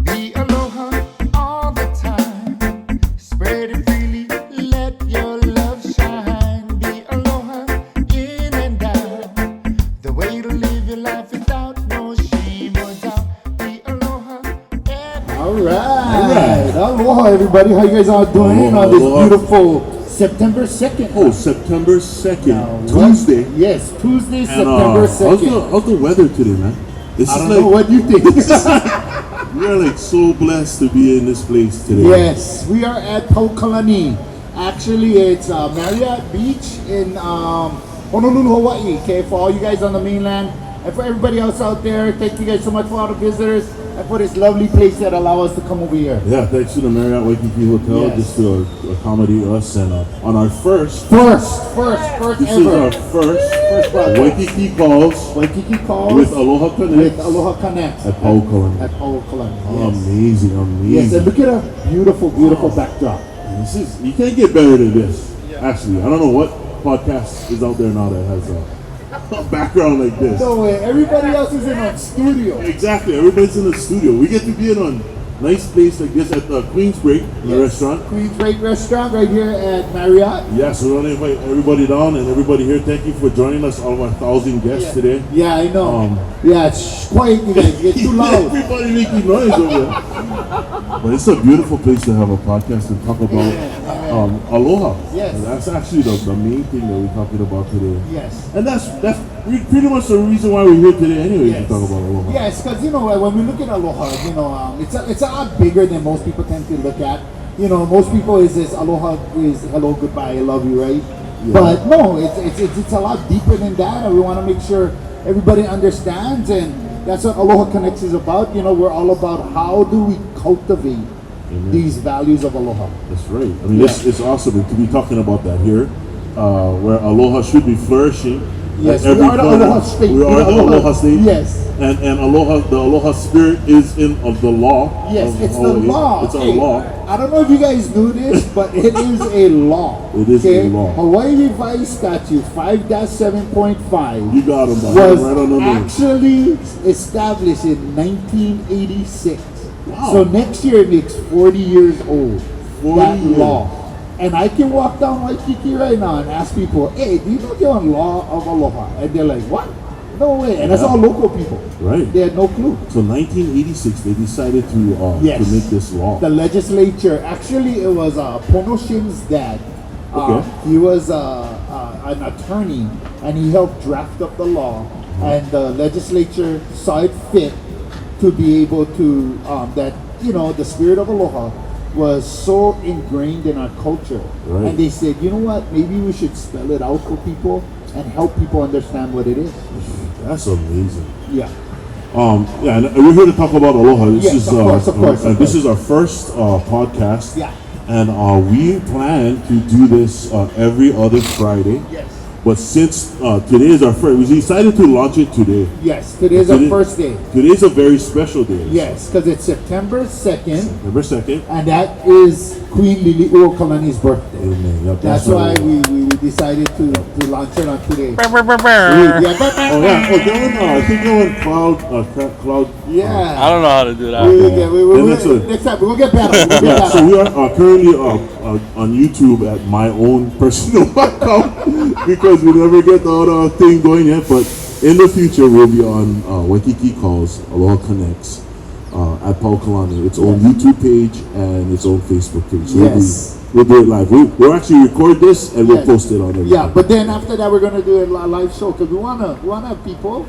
Be aloha all the time. Spread it freely, let your love shine. Be aloha in and out. The way to live your life without no shame or doubt. Be aloha every All right. Aloha, everybody. How you guys all doing on this Aloha. beautiful September 2nd? Oh, September 2nd, Now, Tuesday. Yes, Tuesday, And, September 2nd. how's the weather today, man? This I is don't like, know what you think. we are like so blessed to be in this place today. Yes, we are at Paoakalani. Actually, it's Marriott Beach in Honolulu, Hawaii. Okay, for all you guys on the mainland and for everybody else out there, thank you guys so much for all the visitors and for this lovely place that allow us to come over here. Yeah, thanks to the Marriott Waikiki Hotel Yes. just to accommodate us. And on our first, First this is ever. our first podcast. Waikiki calls Waikiki calls with Aloha Connect with Aloha Connect at Paoakalani. at Paoakalani. Yes. Amazing, amazing. Yes, and look at a beautiful backdrop. This is, you can't get better than this. Actually, I don't know what podcast is out there now that has a background like this. No way, everybody else is in a studio. Exactly, everybody's in the studio. We get to be in a nice place like this at the Queen's Break, the restaurant. Queen's Break Restaurant right here at Marriott. Yeah, so we want to invite everybody down and everybody here. Thank you for joining us, all of our 1,000 guests today. Yeah, I know. Yeah, it's quiet, you guys. It's too loud. Everybody making noise over there. But it's a beautiful place to have a podcast and talk about aloha. Yes. And that's actually the main thing that we're talking about today. Yes. And that's pretty much the reason why we're here today anyway, Yes. to talk about aloha. Yes, because you know when we look at aloha, you know it's a lot bigger than most people tend to look at. You know, most people is this aloha is hello, goodbye, I love you, right? Yeah. But no, it's a lot deeper than that, and we want to make sure everybody understands, and that's what Aloha Connects is about. You know, we're all about how do we cultivate these values of aloha. That's right. I mean, it's awesome to be talking about that here, where aloha should be flourishing. Yes, at we every are the corner. Aloha State. We are the Aloha State. Yes. And aloha, the aloha spirit is of the law. Yes, of it's the Hawaii. law. It's a Hey, law. I don't know if you guys knew this, but it is a law. It is a law. Hawaii Revised Statute 5-7.5 You got them, was right on the nose. actually established in 1986. Wow. So next year it makes 40 years old. 40 that years. law. And I can walk down Waikiki right now and ask people, hey, do you know the law of aloha? And they're like, what? No way. And that's all local people. Right. They had no clue. So 1986, they decided to Yes. make this law. The legislature, actually, it was Pono Shin's dad. Okay. He was an attorney, and he helped draft up the law. And the legislature saw it fit to be able to that the spirit of aloha was so ingrained in our culture, Right. and they said, you know what? Maybe we should spell it out for people and help people understand what it is. That's amazing. Yeah. Yeah, and we're here to talk about aloha. This Yes, is of course. this is our first podcast. Yeah. And we plan to do this every other Friday. Yes. But since today is our first, we decided to launch it today. Yes. Today's our first day. Today is a very special day. Yes, because it's September 2nd, September 2nd. and that is Queen Lili'uokalani's birthday. Amen. Yep, That's why we decided to launch it on today. Yeah, Oh yeah. Oh, I think that one cloud. yeah. I don't know how to do that. Next time we'll get better. We'll get Yeah, so better. we are currently on YouTube at my own personal account because we never get the other thing going yet. But in the future, we'll be on Waikiki Calls, Aloha Connects at Paoakalani, its own YouTube page and its own Facebook page. So Yes. we'll do it live. We'll actually record this and we'll Yes. post it on everything. Yeah, but then after that, we're gonna do a live show because we wanna have people,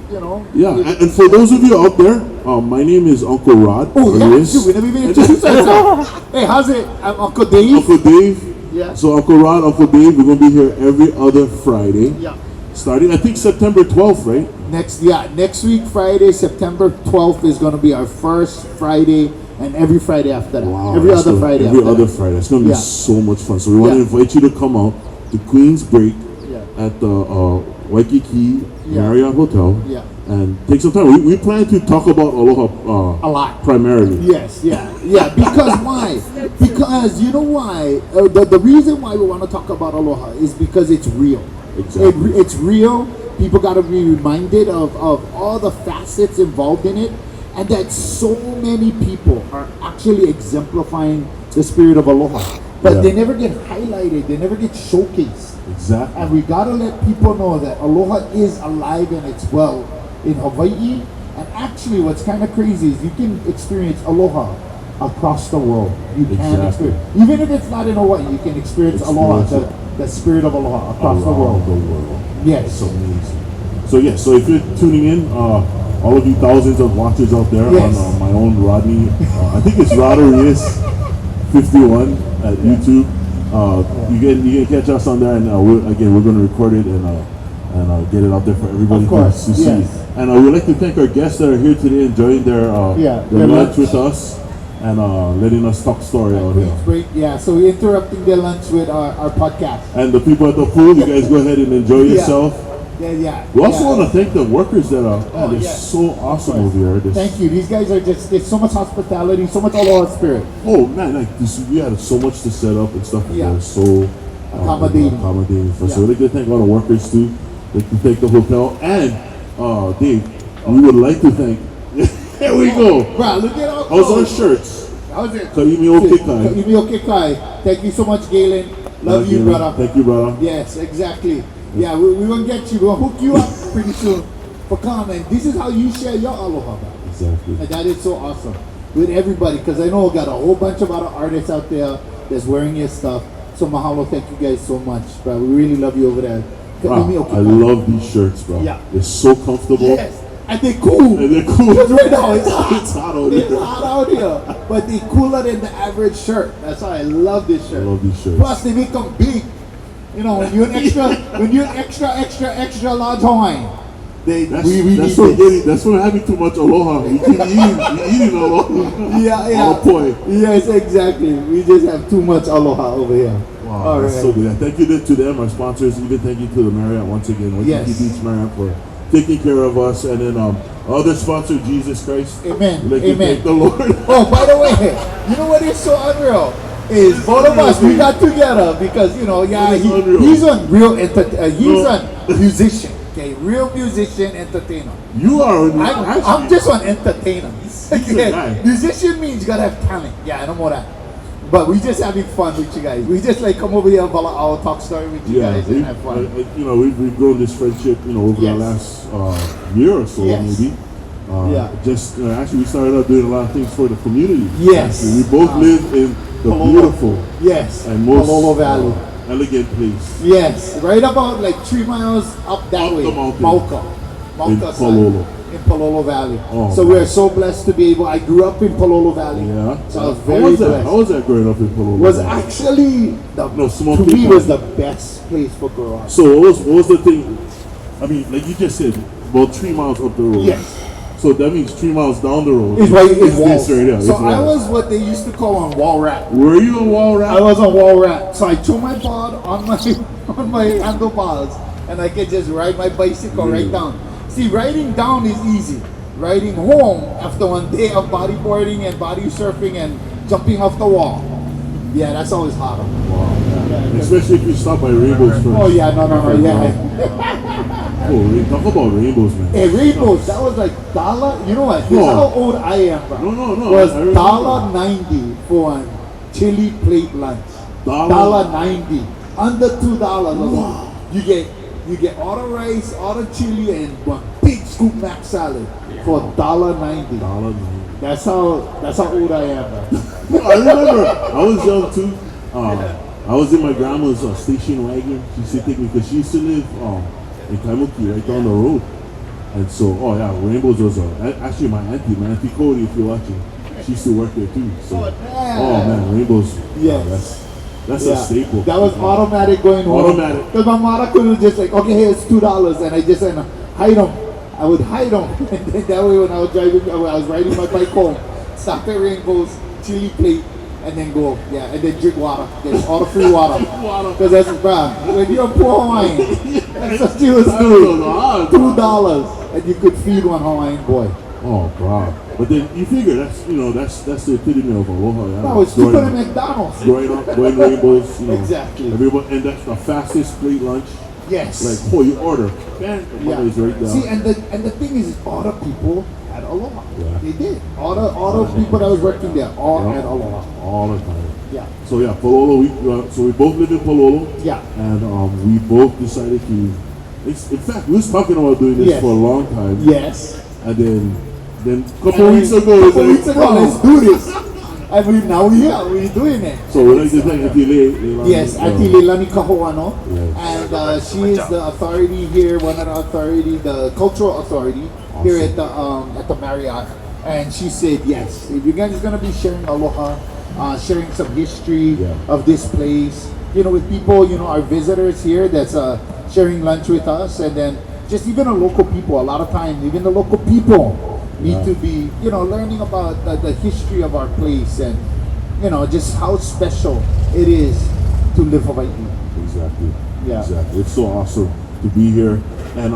Yeah, and for those of you out there, my name is Uncle Rod. Oh yeah, Alias. shoot, we never even introduced ourselves. Hey, how's it? I'm Uncle Dave. Uncle Dave. Yeah. So Uncle Rod, Uncle Dave, we're gonna be here every other Friday. Yeah. Starting, I think September 12th, right? Next week, Friday, September 12th is gonna be our first Friday, and every Friday after that. Wow. Every that's other gonna- Friday. Every after other that. Friday. It's gonna be Yeah. so much fun. So we want to Yeah. invite you to come out to Queen's Break Yeah. at the Waikiki Yeah. Marriott Hotel. Yeah. and take some time. We plan to talk about Aloha A lot. primarily. Yes, yeah. Because why? Because you know why? The reason why we want to talk about Aloha is because it's real. Exactly. It's real. People got to be reminded of all the facets involved in it, and that so many people are actually exemplifying the spirit of Aloha. But Yeah. they never get highlighted. They never get showcased. Exactly. And we gotta let people know that Aloha is alive and it's well in Hawaii. And actually, what's kind of crazy is you can experience Aloha across the world. You can Exactly. experience, even if it's not in Hawaii, you can experience Aloha, Experience the spirit of Aloha across the Around world. the world. Yes. It's amazing. So yeah, so if you're tuning in, all of you thousands of watchers out there Yes. on my own Rodney, I think it's Roderius 51 at YouTube. You can catch us on there, and we're going to record it and get it out there for everybody Of course, to see. yes. And we'd like to thank our guests that are here today enjoying their their lunch lunch. with us and letting us talk story out here. Great. Yeah, so we're interrupting their lunch with our podcast. And the people at the pool, you guys go ahead and enjoy Yeah. yourself. Yeah. We also yeah. want to thank the workers that are they're yeah. so awesome over here. Thank you. These guys are there's so much hospitality, so much Aloha spirit. Oh man, like this, we had so much to set up and stuff. And Yeah. they're so Accommodating. for us. Yeah. So we'd like to thank all the workers too. We'd like to thank the hotel and Dave. We would like to thank. Here we go. Bro, look at all How's our shirts? How's it? Lili'uokalani. Lili'uokalani. Thank you so much, Galen. Love you, brother. Thank you, brother. Yes, exactly. Yeah, we won't get you. We'll hook you up pretty soon for comment. This is how you share your Aloha, bro. Exactly. And that is so awesome with everybody, because I know we got a whole bunch of other artists out there that's wearing your stuff. So mahalo, thank you guys so much, bro. We really love you over there. Wow, I love these shirts, bro. Yeah. They're so comfortable. Yes, and they're cool. And they're cool. Because right now it's hot. It's hot out It's here. hot out here, but they're cooler than the average shirt. That's why I love this shirt. I love these shirts. Plus, they make them big. You know, when you're an extra large Hawaiian, That's we need what this. getting. That's what having too much aloha. We keep eating aloha. Yeah. On point. Yes, exactly. We just have too much aloha over here. Wow, All that's right. so good. And thank you to them, our sponsors. Even thank you to the Marriott once again. Waikiki Yes. Beach Marriott for taking care of us. And then other sponsor, Jesus Christ. Amen. We'd like to Amen. thank the Lord. Oh, by the way, you know what is so unreal? Is both of us, we got together because, you know, yeah, It's unreal. he's a real he's a musician, okay? Real musician, entertainer. You are. I'm just an entertainer. a guy. Musician means you gotta have talent. Yeah, I know more that. But we just having fun with you guys. We just like come over here and follow our talk story with you guys and have fun. We've grown this friendship, over the Yes. last year or so, Yes. maybe. Actually, we started out doing a lot of things for the community. Yes. Actually, we both live in the Palolo. beautiful Yes, and most Palolo Valley. elegant place Yes, right about like 3 miles up that Up way. the mountain. Mauka in side, Palolo. in Palolo Valley. Oh, so we're so blessed to be able. I grew up in Palolo Valley. Yeah. So I was How very was that? blessed. How was that growing up in Palolo? Was actually No, to smoking me pot. was the best place for growing up. So what was the thing? I mean, like you just said, about 3 miles up the road. Yes. So that means 3 miles down the road. It's right. It's this walls. right here. So It's I right. was what they used to call a wall rat. Were you a wall rat? I was a wall rat. So I threw my pod on my on my handlebars, and I could just ride my bicycle right down. See, riding down is easy. Riding home after one day of bodyboarding and body surfing and jumping off the wall, yeah, that's always harder. Wow. Especially if you stop by rainbows first. Oh yeah, no, yeah. Oh, talk about rainbows, man. Hey, rainbows, that was like dollar. You know what? This is No. how old I am, bro. No. Was I remember. $1.90 for a chili plate lunch. $1.90, under $2. Wow. You get all the rice, all the chili, and one big scoop mac salad for $1.90. That's how old I am, bro. I remember. I was young too. I was in my grandma's station wagon. She used to take me because she used to live in Kaimuki, right down the road. And so, Rainbows was actually my auntie Cody, if you're watching. She used to work there too. So, man, Rainbows. Yes. That's a staple. That was automatic going home. Automatic. Because my mother could just like, okay, here's $2, and I just hide them. I would hide them, and then that way when I was riding my bike home, stop at Rainbows, chili plate, and then go, and then drink water. Get all the free water. Because that's, bruh, when you're a poor Hawaiian, that's what you was doing. $2. and you could feed one Hawaiian boy. Oh, God. But then you figure that's the epitome of aloha. Yeah? No, it's cheaper than McDonald's. Growing up, going rainbows, Exactly. Everybody, and that's the fastest plate lunch. Yes. Like, you order. Man, the money is right down. See, and the thing is, all the people had Aloha. Yeah. They did. All the people that was working there all had Aloha. All the time. Yeah. So yeah, Pololo. So we both live in Pololo. Yeah. And we both decided to. In fact, we was talking about doing this for a long time. Yes. And then a couple weeks ago, let's do this. And now we're doing it. So we're like this thing, yes, Ati Leilani Kahoano. Yes. And she is the authority here, one of the authority, the cultural authority here at the Marriott. And she said, yes, if you guys are gonna be sharing aloha, sharing some history of this place, with people, our visitors here that's sharing lunch with us, and then just even the local people. A lot of time, even the local people need to be, learning about the history of our place and, just how special it is to live Hawaii. Exactly. Yeah. Exactly. It's so awesome to be here. And,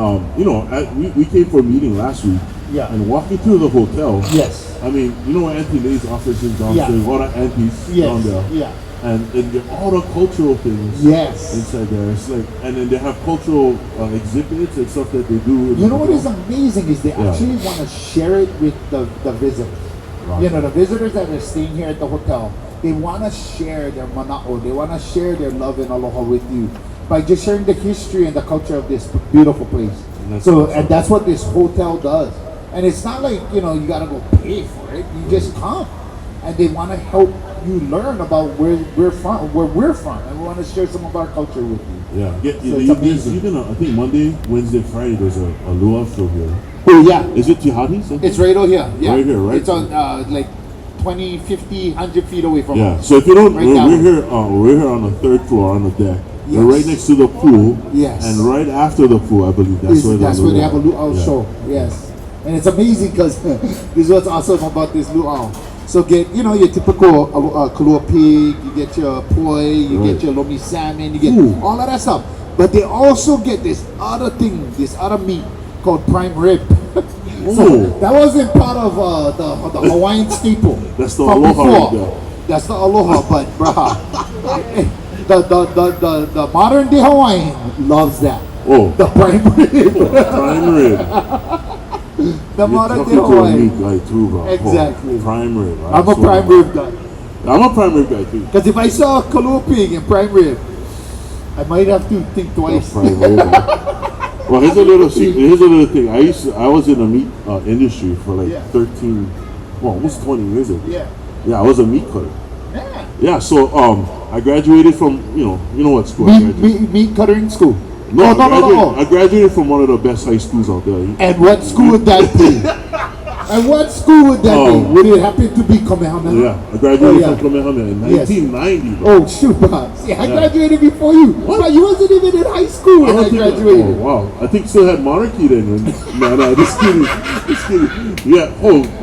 we came for a meeting last week. Yeah. And walking through the hotel. Yes. I mean, where Auntie Lay's office is downstairs, all the aunties down there. Yeah. And all the cultural things inside there. It's like, and then they have cultural exhibits and stuff that they do. What is amazing is they actually want to share it with the visitors. Right. The visitors that are staying here at the hotel, they want to share their mana'o, they want to share their love and aloha with you by just sharing the history and the culture of this beautiful place. And that's what this hotel does. And it's not like, you gotta go pay for it. You just come. And they want to help you learn about where we're from, and we want to share some of our culture with you. Yeah. It's amazing. Even I think Monday, Wednesday, Friday, there's a luau show here. Oh yeah. Is it Tihati? It's right over here. Yeah. Right here, right? It's on like 20, 50, 100 feet away from us. So if you don't, Right we're here on the third floor on the deck. Yes. We're right next to the pool. Yes. And right after the pool, I believe that's where they have a luau show. Yes. And it's amazing because this is what's awesome about this luau. So get, your typical kalua pig, you get your poi, you get your lomi salmon, you get all of that stuff. But they also get this other thing, this other meat called prime rib. So that wasn't part of the Hawaiian staple. That's the aloha. That's the aloha, but bruh, the modern day Hawaiian loves that. Oh, the prime rib. Prime rib. The modern day You're talking to a Hawaiian. meat guy too, bro. Exactly. Prime rib. I'm a prime rib guy. I'm a prime rib guy too. Because if I saw a kalua pig and prime rib, I might have to think twice. Prime rib. Well, here's a little thing. I was in the meat industry for like 13, almost 20 years ago. Yeah, I was a meat cutter. Yeah, so I graduated from you know what school I graduated? Meat cuttering school. No, I graduated from one of the best high schools out there. And what school would that be? And what school would that be? Would it happen to be Kamehameha? Yeah, I graduated from Kamehameha in 1990. Bro. Oh shoot, see, I graduated before you. What? But you wasn't even in high school when I graduated. Oh wow, I think still had monarchy then. No, just kidding. Yeah,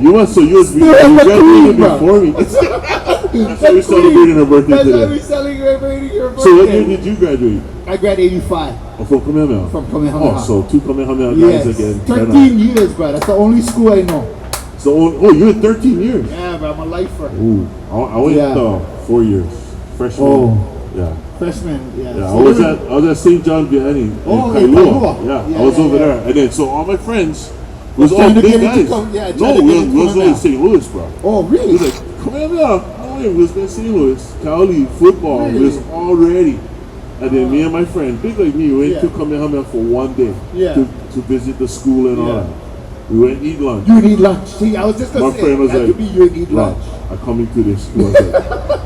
you was graduated before me. That's why we're celebrating her birthday today. That's why we're celebrating her birthday. So what year did you graduate? I graduated 85. Oh, from Kamehameha? From Kamehameha. Oh, so two Kamehameha guys again. 13 years, bro. That's the only school I know. So, you had 13 years? Yeah, bro. I'm a lifer. Ooh, I went 4 years. Freshman. Oh. Yeah. Freshman, yeah. Yeah, So I was at St. John Vianney in Kailua. Yeah, I was over there. And then, so all my friends was all big guys. We was in St. Louis, bro. Oh, really? It was like, Kamehameha. We was in St. Louis, Kaoli, football, really? Was all ready. And then me and my friend, big like me, went to Kamehameha for one day to visit the school and all that. We went and eat lunch. You need lunch. See, I was just going to say, my friend was like, you need lunch. I come into this school, I was like,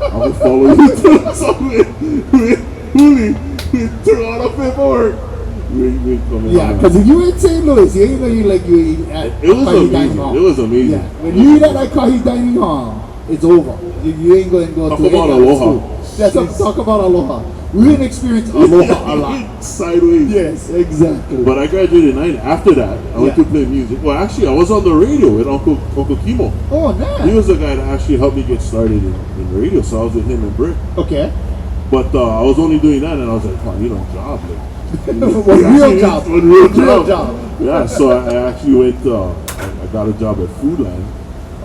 I'm going to follow you to somewhere. We took all the paperwork. We Yeah, because if you in St. Louis, you ain't know you at it was amazing. It was amazing. Yeah. When you eat at that Kahi dining hall, it's over. You ain't going to go talk to about Aloha. That's talk about Aloha. We didn't experience Aloha a lot. Sideways. Yes, exactly. But I graduated 9. After that, I went to play music. Well, actually, I was on the radio with Uncle Kimo. Oh, nice. He was the guy that actually helped me get started in the radio. So I was with him and Britt. Okay. But I was only doing that, and I was like, job. Like, What real job? What real Real job? job. Yeah, so I actually went. I got a job at Foodland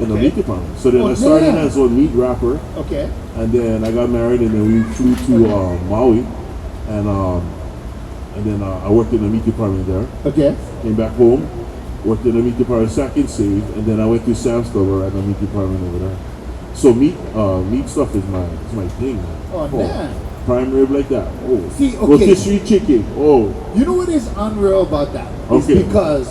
in the Okay. meat department. So then Oh, I started yeah. as a meat wrapper, Okay. and then I got married, and then we flew to Maui, and then I worked in the meat department there. Okay. Came back home, worked in the meat department, second save, and then I went to Sam's Club at the meat department over there. So meat stuff is my thing, man. Oh, man. Prime rib like that. Oh, See, okay. rotisserie chicken. Oh, You know what is unreal about that? It's Okay. because,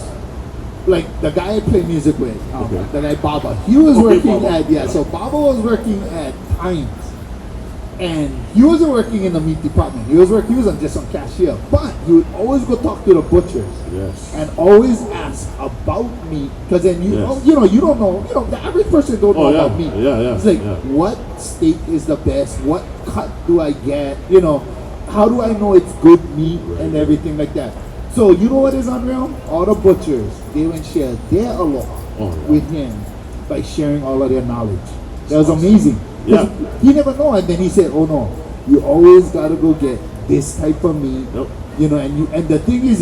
like, the guy I play music with, Okay. the guy Baba, he was Okay, working Baba. at, so Baba was working at Times. And he wasn't working in the meat department. He was just on cashier. But he would always go talk to the butchers. yes. And always ask about meat. Because then you Yes. you don't know, the average person don't know Oh, yeah. about meat. Yeah. It's like, yeah. what steak is the best? What cut do I get? How do I know it's good meat and everything like that? So you know what is unreal? All the butchers, they would share their aloha Oh, yeah. with him by sharing all of their knowledge. That was amazing. 'Cause Yeah. He never know, and then he said, "Oh no, you always gotta go get this type of meat." Yep. And the thing is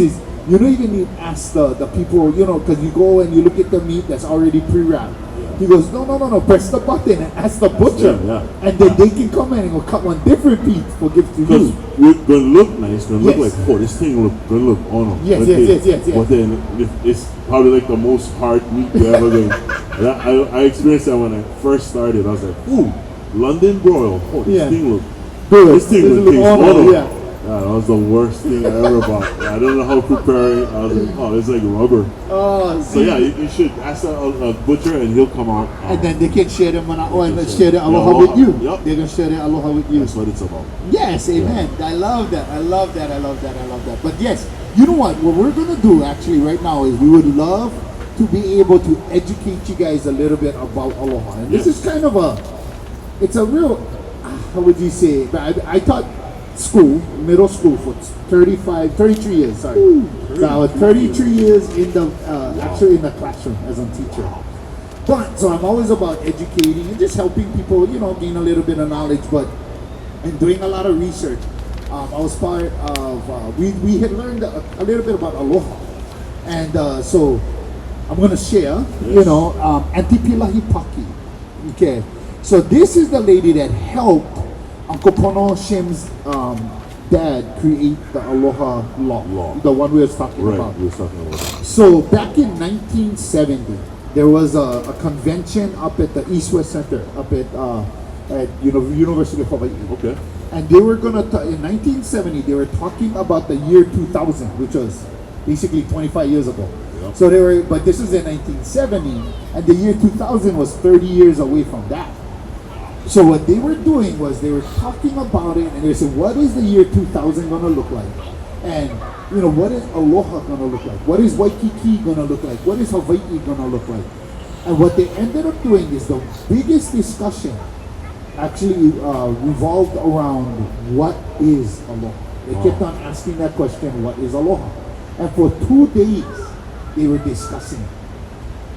you don't even need to ask the people, because you go and you look at the meat that's already pre-wrapped. He goes, no, press the button and ask the butcher. Yeah. And then they can come in and go cut one different piece for gift to Because you. we're gonna look nice, gonna look Yes. like, oh, this thing gonna look oh no. Yes, But yes, then- yes. But then it's probably like the most hard meat you ever get. And I experienced that when I first started. I was like, ooh, London broil. Oh, this Yeah. thing look. Good. This thing This look look tastes awful, oh, yeah. That was the worst thing I ever bought. I don't know how to prepare it. I was like, oh, it's like rubber. Oh, So yeah, you should ask a butcher and he'll come out. and then they can share them and can share their share. aloha Yeah, with you. aloha. Yep. They're gonna share their aloha with you. That's what it's about. Yes, amen. I love that. I love that. But yes, you know what? What we're gonna do actually right now is we would love to be able to educate you guys a little bit about aloha. And this Yes. is kind of it's a real, how would you say? I taught middle school for 33 years. Sorry. So I was 33 years in the actually in the classroom as a teacher. But so I'm always about educating and just helping people, gain a little bit of knowledge. And doing a lot of research. I was part of we had learned a little bit about aloha, and so I'm gonna share. Yes. Antipilahi Paki. Okay, so this is the lady that helped Uncle Pono Shim's dad create the Aloha law, the one we were talking Right, about. we were talking about that. So back in 1970, there was a convention up at the East-West Center up at University of Hawaii. Okay. And they were gonna in 1970 they were talking about the year 2000, which was basically 25 years ago. Yep. So but this was in 1970, and the year 2000 was 30 years away from that. So what they were doing was they were talking about it, and they said, what is the year 2000 gonna look like? And what is Aloha gonna look like? What is Waikiki gonna look like? What is Hawaii gonna look like? And what they ended up doing is the biggest discussion actually revolved around what is Aloha. They kept on asking that question, what is Aloha? And for 2 days they were discussing it.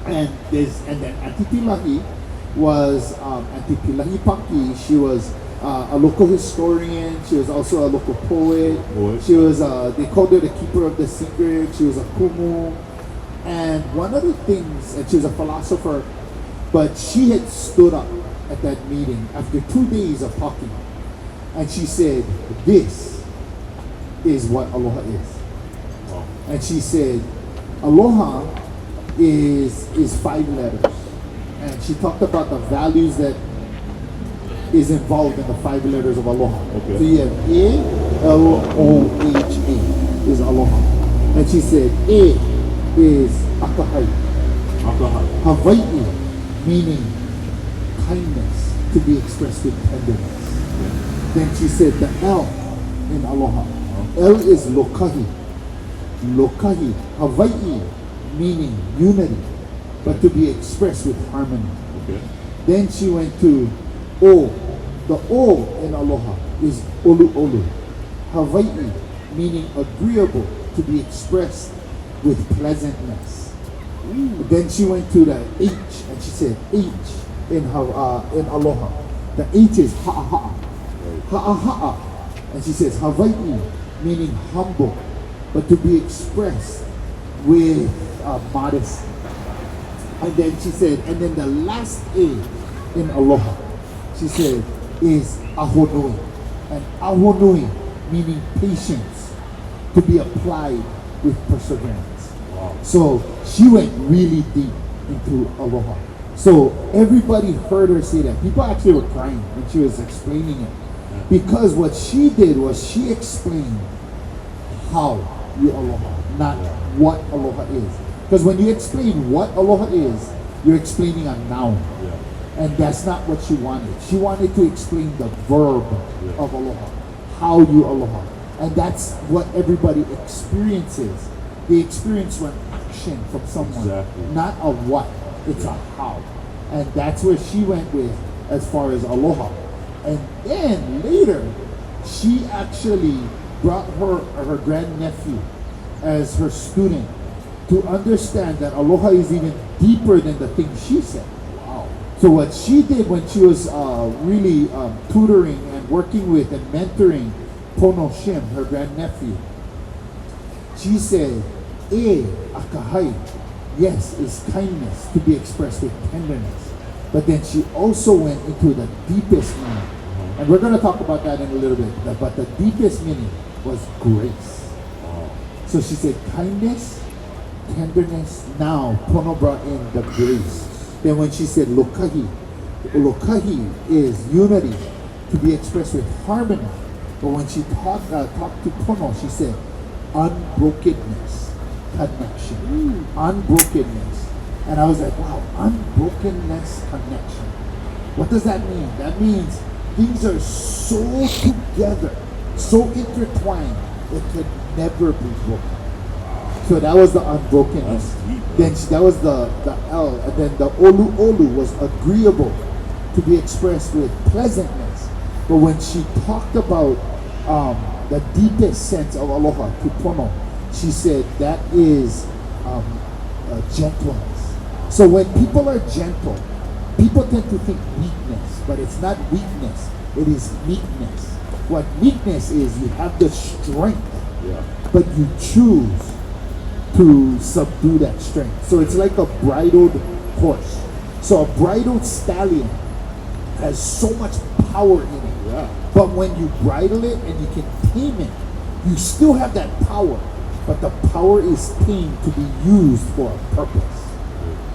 And then Antipilahi was Antipilahi Paki. She was a local historian. She was also a local poet. She was they called her the keeper of the secret. She was a kumu. And one of the things, and she was a philosopher, but she had stood up at that meeting after 2 days of talking, and she said, this is what Aloha is. Wow. And she said, Aloha is 5 letters. And she talked about the values that is involved in the 5 letters of Aloha. Okay. So you have A-L-O-H-A is Aloha. And she said, A is Akahai. Alcohol. Hawaii, meaning kindness to be expressed with tenderness. Then she said the L in Aloha. L is Lokahi. Lokahi, Hawaii, meaning unity, but to be expressed with harmony. Okay. Then she went to O. The O in Aloha is Olu Olu. Hawaii, meaning agreeable, to be expressed with pleasantness. Then she went to the H, and she said H in Aloha. The H is Ha'a Ha'a. Ha'a Ha'a. And she says Hawaii, meaning humble, but to be expressed with modesty. And then she said, and then the last A in aloha, she said, is ahonui. And ahonui meaning patience, to be applied with perseverance. Wow. So she went really deep into aloha. So everybody heard her say that. People actually were crying when she was explaining it. Because what she did was she explained how you aloha, not what aloha is. Because when you explain what aloha is, you're explaining a noun. Yeah. And that's not what she wanted. She wanted to explain the verb of aloha, how you aloha. And that's what everybody experiences. They experience an action from someone, Exactly. not a what, it's a how. And that's where she went with as far as aloha. And then later, she actually brought her grandnephew as her student to understand that aloha is even deeper than the things she said. Wow. So what she did when she was really tutoring and working with and mentoring Pono Shim, her grandnephew, she said, "E akahai, yes, is kindness to be expressed with tenderness." But then she also went into the deepest meaning. And we're going to talk about that in a little bit. But the deepest meaning was grace. Wow. So she said kindness, tenderness. Now Pono brought in the grace. Then when she said lokahi, lokahi is unity to be expressed with harmony. But when she talked to Pono, she said unbrokenness, connection, unbrokenness. And I was like, wow, unbrokenness, connection. What does that mean? That means things are so together, so intertwined, it could never be broken. So that was the unbrokenness. That's deep, man. Then that was the L, and then the olu was agreeable to be expressed with pleasantness. But when she talked about the deepest sense of aloha to Pono, she said that is gentleness. So when people are gentle, people tend to think weakness, but it's not weakness, it is meekness. What meekness is, you have the strength, but you choose to subdue that strength. So it's like a bridled horse. So a bridled stallion has so much power in it. But when you bridle it and you can tame it, you still have that power, but the power is tamed to be used for a purpose.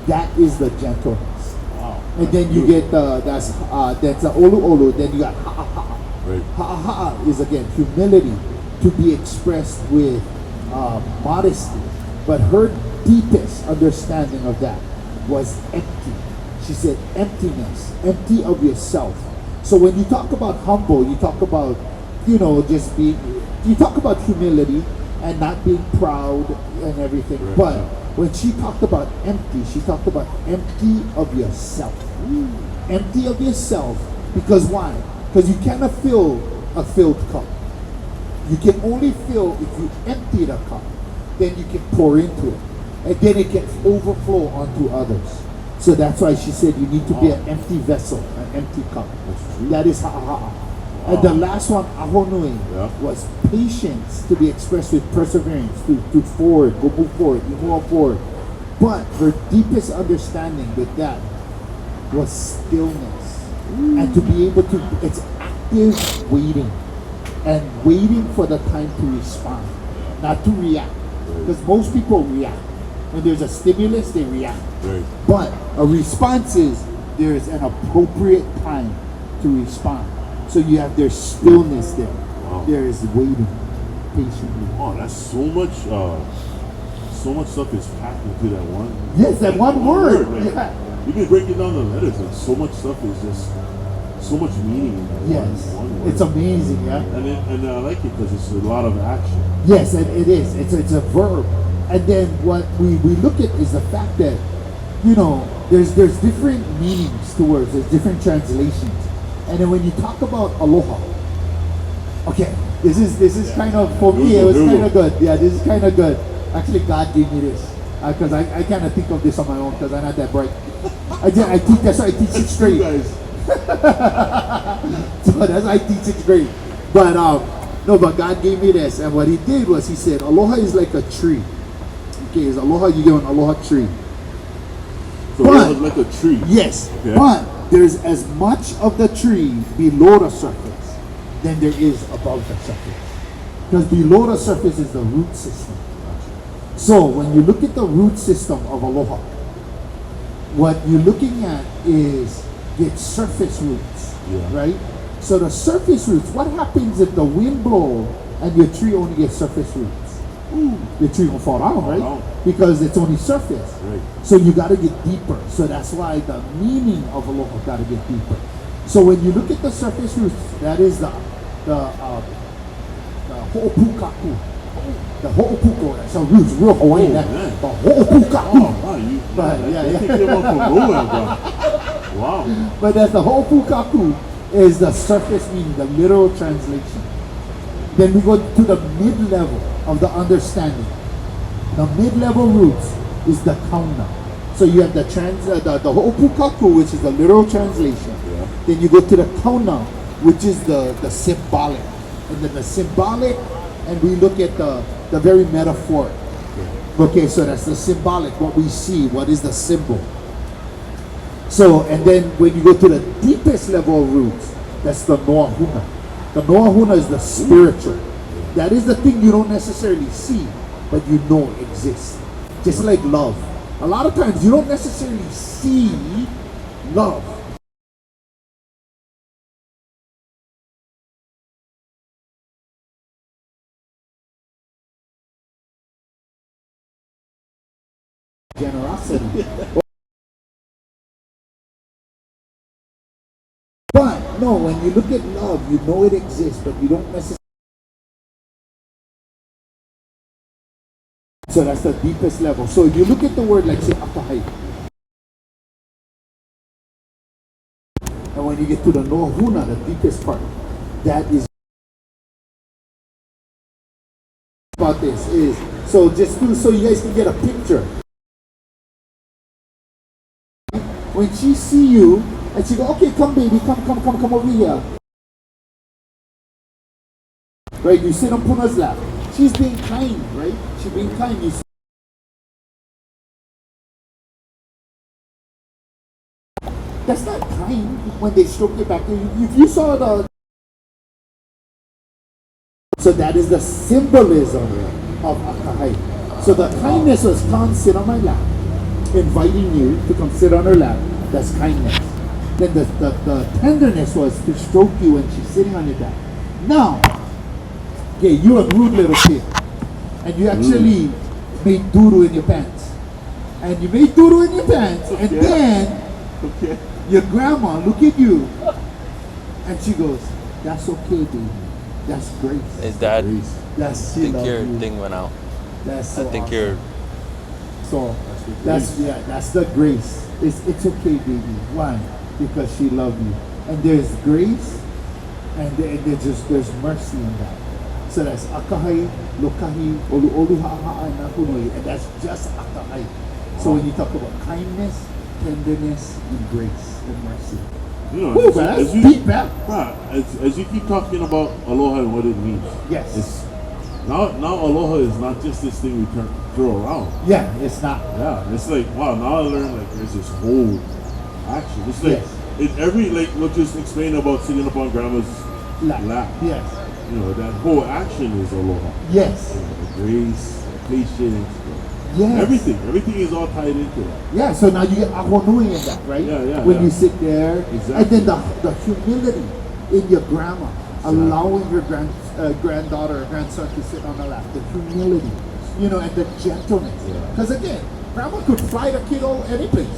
That is the gentleness. Wow. And then you get that's the olu. Then you got ha'a. Right. Ha'a is again humility to be expressed with modesty. But her deepest understanding of that was empty. She said emptiness, empty of yourself. So when you talk about humble, you talk about, just being, you talk about humility and not being proud and everything. Right. But when she talked about empty, she talked about empty of yourself. Empty of yourself, because why? Because you cannot fill a filled cup. You can only fill if you empty the cup. Then you can pour into it. And then it can overflow onto others. So that's why she said you need to be an empty vessel, an empty cup. That is ha'a. And the last one, ahonui, was patience to be expressed with perseverance, to move forward, you move forward. But her deepest understanding with that was stillness. And to be able to, it's active waiting. And waiting for the time to respond, not to react. Because most people react. When there's a stimulus, they react. Right. But a response is there is an appropriate time to respond. So you have their stillness there. Wow. There is waiting patiently. Oh, that's so much stuff is packed into that one. Yes, that one word. Like, Yeah. you can break it down to letters, and so much stuff is just so much meaning in that Yes. one word. It's amazing, yeah. And I like it because it's a lot of action. Yes, and it is. It's a verb. And then what we look at is the fact that, there's different meanings to words. There's different translations. And then when you talk about aloha, okay, this is kind of, for me, it was kind of good. Yeah, this is kind of good. Actually, God gave me this. Because I kind of think of this on my own because I'm not that bright. I teach, that's why I teach 6th grade. Guys. So that's why I teach 6th grade. But No, but God gave me this, and what He did was He said, aloha is like a tree. Okay, is aloha, you get an aloha tree. So But- it's like a tree. Yes, Okay. but there's as much of the tree below the surface than there is above the surface. Because below the surface is the root system. So when you look at the root system of aloha, what you're looking at is its surface roots, Yeah. right? So the surface roots, what happens if the wind blows and your tree only gets surface roots? Your tree will fall down, right? down. Because it's only surface. Right. So you got to get deeper. So that's why the meaning of aloha got to get deeper. So when you look at the surface roots, that is the ho'opukaku. The ho'opuko, that sounds roots, real Hawaiian. Oh, that, man. the ho'opukaku. Oh, wow, you But, yeah, that yeah. came up from nowhere, bro. Wow. But that's the ho'opukaku is the surface meaning, the literal translation. Then we go to the mid-level of the understanding. The mid-level roots is the kauna. So you have the ho'opukaku, which is the literal translation. Yeah. Then you go to the kauna, which is the symbolic. And then the symbolic, and we look at the very metaphoric. Okay, so that's the symbolic, what we see, what is the symbol. So, and then when you go to the deepest level of roots, that's the noahuna. The noahuna is the spiritual. That is the thing you don't necessarily see, but you know exists. Just like love. A lot of times you don't necessarily see love. Generosity. But no, when you look at love, you know it exists, but you don't necessarily. So that's the deepest level. So if you look at the word like say akahai, and when you get to the noahuna, the deepest part, that is about this is so just so you guys can get a picture. When she see you and she go, okay, come baby, come over here. Right, you sit on Puna's lap. She's being kind, right? She's being kind. You see. That's not kind when they stroke your back. If you saw the. So that is the symbolism of akahai. So the kindness was come sit on my lap, inviting you to come sit on her lap. That's kindness. Then the tenderness was to stroke you when she's sitting on your lap. Now, okay, you're a rude little kid, and you actually made doo-doo in your pants. And you made doo-doo in your pants, and then your grandma look at you, and she goes, "That's okay, baby. That's grace. Hey, Dad, That's I she think love your you. thing went out. That's so I think awesome. you're. So that's the grace. It's okay, baby. Why? Because she loved you, and there's grace, and there's mercy in that. So that's akahai, lokahi, olu ha'a na hunoi, and that's just akahai. So when you talk about kindness, tenderness, and grace and mercy, You know, woo, man, that's deep, man. as you keep talking about aloha and what it means. Yes. It's, now aloha is not just this thing we throw around. Yeah, it's not. Yeah, it's like, wow, now I learned like there's this whole action. It's like Yes. in every, like what you just explained about sitting upon grandma's lap. Yes. You know, that whole action is aloha. Yes. You know, the grace, the patience, Yes. everything is all tied into that. Yeah, so now you get ahonui in that, right? Yeah, When yeah. you sit there. Exactly. And then the humility in your grandma, allowing your granddaughter or grandson to sit on the lap. The humility, you know, and the gentleness. Because again, grandma could fly the kid all any place.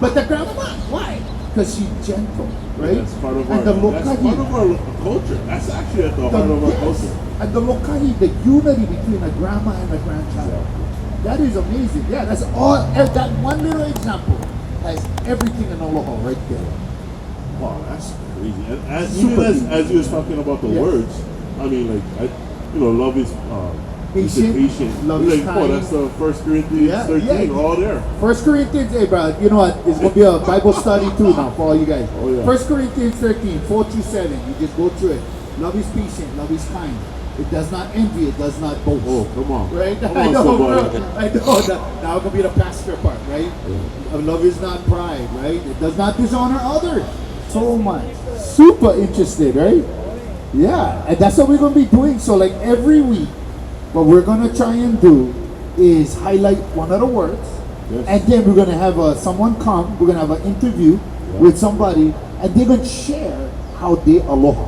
But the grandma, why? Because she's gentle, right? That's part of and our, the that's part of our culture. That's actually at the heart of our yes. culture. And the lokahi, the unity between a grandma and a grandchild. That is amazing. Yeah, that's all. That one little example has everything in aloha right there. Wow, that's crazy. And as, Super even deep. as you was talking about the Yes. words, I mean, like, love is you said Patient, patient. love Like, is oh, kind. that's the 1 Corinthians 13, all there. 1 Corinthians, hey, bro, you know what? It's going to be a Bible study too now for all you guys. Oh, yeah. 1 Corinthians 13, 4-7. You just go through it. Love is patient, love is kind. It does not envy. It does not boast. Oh, come on. Right? Come I on, know, somebody. bro. I know. Now it can be the pastor part, right? Love is not pride, right? It does not dishonor others. So much. Super interested, right? Yeah, and that's what we're going to be doing. So like every week, what we're going to try and do is highlight one of the words. Yes. And then we're going to have someone come. We're going to have an interview with somebody. And they're going to share how they aloha.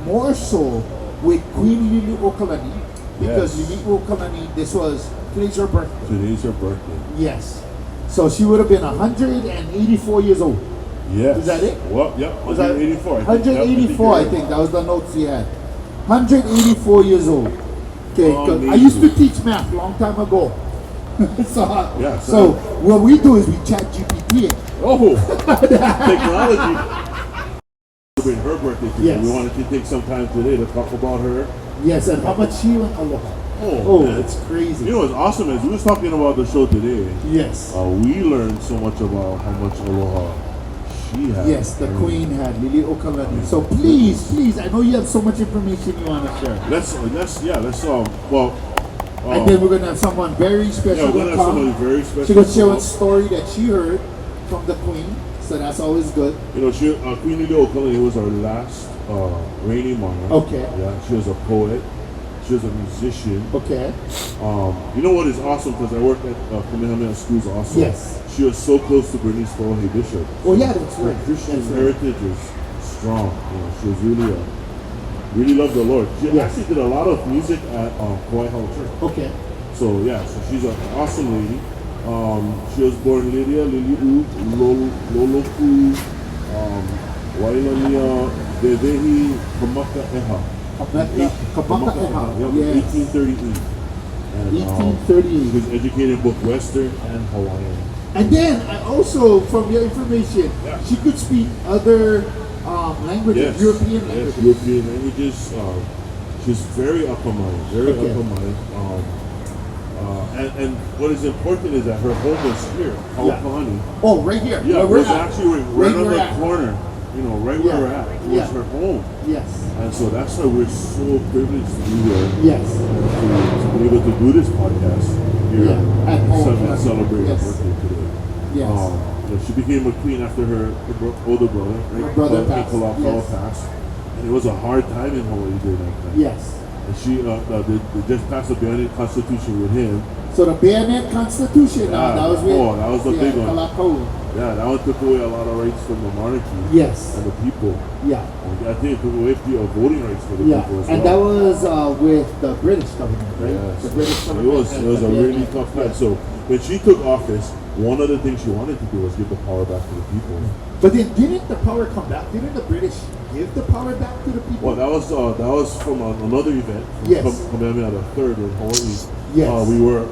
More so with Queen Lili'uokalani. Because Yes. Lili'uokalani, today's her birthday. Today's her birthday. Yes. So she would have been 184 years old. Yes. Is that it? Well, yeah, Was that 184. 184, I think. That was the notes he had. 184 years old. Okay, 'cause I used to teach math a long time ago. So what we do is we chat GPT it. Oh, technology. Celebrate her birthday today. Yes. We wanted to take some time today to talk about her. Yes, and how much she went aloha. Oh, man. It's crazy. You know what's awesome is we was talking about the show today. Yes. We learned so much about how much aloha she had. Yes, the queen had Lili'uokalani. So please, I know you have so much information you want to share. Let's And then we're gonna have someone very special. yeah, we're gonna have somebody very special. She's gonna share a story that she heard from the queen. So that's always good. You know, Queen Lili'uokalani was our last reigning monarch. Okay. Yeah, she was a poet. She was a musician. Okay. You know what is awesome, because I worked at Kamehameha schools also. Yes. She was so close to Bernice Paoakalani Bishop. Oh yeah, that's Her right. Christian That's right. heritage was strong. You know, she was really loved the Lord. She Yes. actually did a lot of music at Paoakalani Church. Okay. So yeah, so she's an awesome lady. She was born Lydia Lili'u Loloku Wailania Devehi Kamakaeha. Kamakaeha. Yes. 1838. And, 1838. she was educated in both Western and Hawaiian. And then I also, from your information, Yeah. she could speak other languages, European languages. Yes, European languages. She's very up on mind, very Okay. up on mind. And what is important is that her home was here, Paoakalani. Oh, right here. Yeah, where it we're was at. actually right Right on where the we're at. corner, you know, right where Yeah. we're at. It was Yeah. her home. Yes. And so that's why we're so privileged to be here, Yes. to be able to do this podcast here Yeah, at home. and celebrate Yes. her birthday today. Yes. You know, she became a queen after her older brother, right? Her brother passed, Paoakalani yes. passed. And it was a hard time in Hawaii during that time. Yes. And they just passed a bayonet constitution with him. So the bayonet constitution, Yeah. that was with, Oh, that was the big one. Kalakaua. Yeah, that one took away a lot of rights from the monarchy Yes. and the people. Yeah. And I think it took away voting rights for the Yeah. people as And well. that was with the British government, right? Yes. The British It government. was and a the really bayonet. tough time. Yeah. So when she took office, one of the things she wanted to do was give the power back to the people. But then didn't the power come back? Didn't the British give the power back to the people? Well, that was from another event. From Yes. Kamehameha III in Hawaii. Yes. We were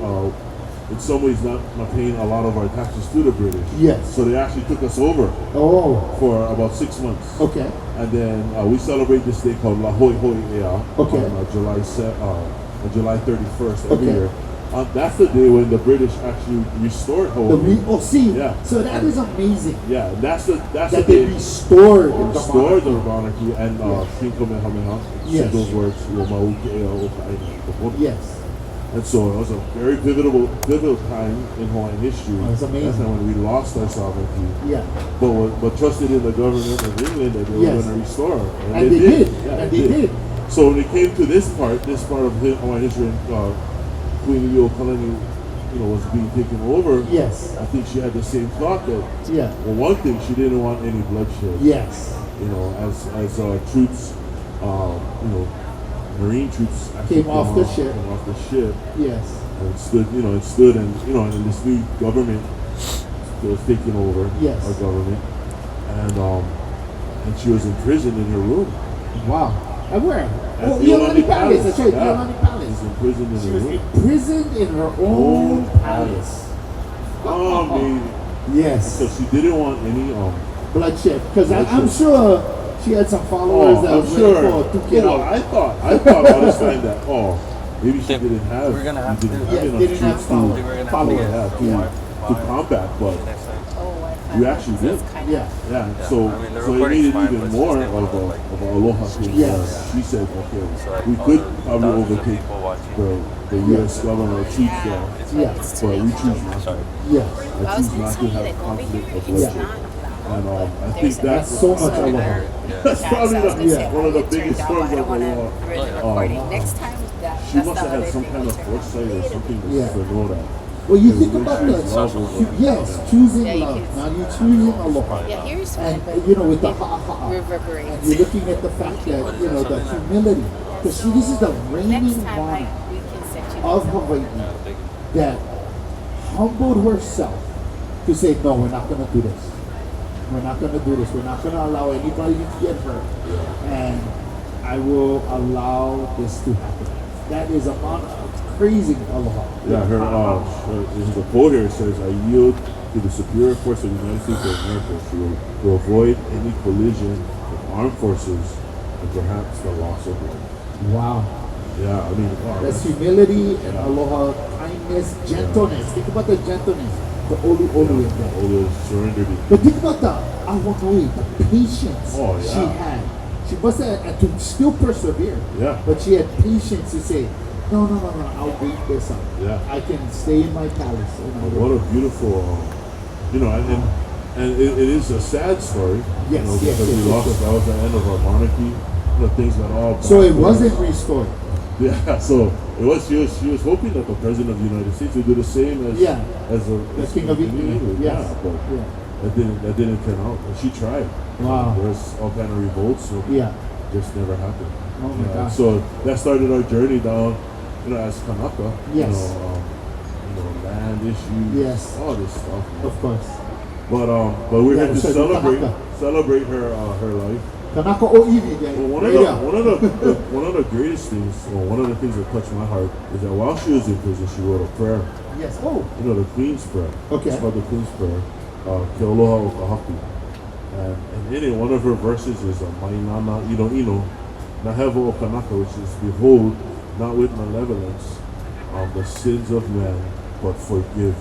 in some ways not paying a lot of our taxes to the British. Yes. So they actually took us over Oh, for about 6 months. okay. And then we celebrate this day called La Hoi Hoi Ea Okay. on July 31st every Okay. year. That's the day when the British actually restored Hawaii. Yeah. Yeah. So that is amazing. Yeah, that's the That day they restored the restored monarchy. the monarchy and King Kamehameha Yes. said those words, "Womau ke'ea o ka'aina." Yes. And so it was a very pivotal time in Hawaiian history. Oh, it's amazing. That's when we lost our sovereignty. Yeah. But trusted in the government of England that they were Yes. going to restore. And they did. Yeah, And they did. So when it came to this part of Hawaiian history, Queen Lili'uokalani, was being taken over. Yes. I think she had the same thought that, Yeah. well, one thing, she didn't want any bloodshed. Yes. As troops, Marine troops actually Came off the ship. Came off the ship Yes. and stood, and this new government was taking over Yes. our government, and she was imprisoned in her room. Wow. And where? At Oh, Lili'uokalani Lili'uokalani Palace. That's right. Yeah. Lili'uokalani She Palace. was imprisoned in She her was room. imprisoned in her own palace. Oh, man. Yes. So she didn't want any Bloodshed. Because I'm Bloodshed. sure she had some followers that I'm was sure. ready to get Well, out. I thought all this time that maybe she didn't have. We're gonna have she didn't to- have Yeah, enough didn't have troops followers. We're gonna have to Followers. get to combat, but next time. We actually did. Yeah. Yeah. Yeah, So I mean, the so it recording's made it fine, even but it's more just of they a wanna, like, aloha thing. Yes. She said, okay, So, like, we all could the probably thousands of overtake people watching. the U.S. government troops there, Yeah. but we choose not to. Sorry. Yes. I choose not to have conflict of legend. And I think That's that's so much aloha. Yeah. That's probably one of the It biggest turned out, forms I of don't want to aloha. ruin the recording. Next time, She must have had some kind of foresight or something to Yeah. know that. Well, you think about the yes, choosing Yeah, you love. can- Now you choosing aloha, Yeah, here's and one, but you know with the it ha'a, and reverberates. you're looking at the fact that you know the humility. Because see, this is the Next reigning time, monarch we can set you of Hawaii that humbled herself to say, no, we're not going to do this. We're not going to do this. We're not going to allow anybody to get hurt, and I will allow this to happen. That is a crazy aloha. Yeah, the quote here says, I yield to the superior force of the United States of America to avoid any collision with armed forces and perhaps the loss of life. Wow. Yeah, I mean, wow, That's humility and aloha, kindness, gentleness. Think about the gentleness, the olu olu in there. all the surrender to But think about the awakawai, the patience Oh, yeah. she had. She must have and to still persevere. Yeah. But she had patience to say, no, I'll wait this out. Yeah. I can stay in my palace. what a beautiful, and it is a sad story. Yes, because yes, we lost. yes. That was the end of our monarchy. Things got all. So it backwards. wasn't restored. Yeah, so it was. She was hoping that the president of the United States would do the same as The King of England. Yes. Yeah, but Yeah. that didn't turn out. But she tried. Wow. There was all kind of revolts. So Yeah. just never happened. Oh my gosh. So that started our journey down. As Kanaka. Yes. Land issues. Yes. All this stuff. Of course. But we're Yeah, here to so celebrate her life. Kanaka o iwi, Well, yeah. one of the greatest things, or one of the things that touched my heart, is that while she was in prison, she wrote a prayer. Yes. Oh. The Queen's Prayer. Okay. It's called the Queen's Prayer. Ke aloha o ka haku. And in it, one of her verses is Mainana ino ino, Nahevo o kanaka, which is, behold, not with malevolence, the sins of man, but forgive.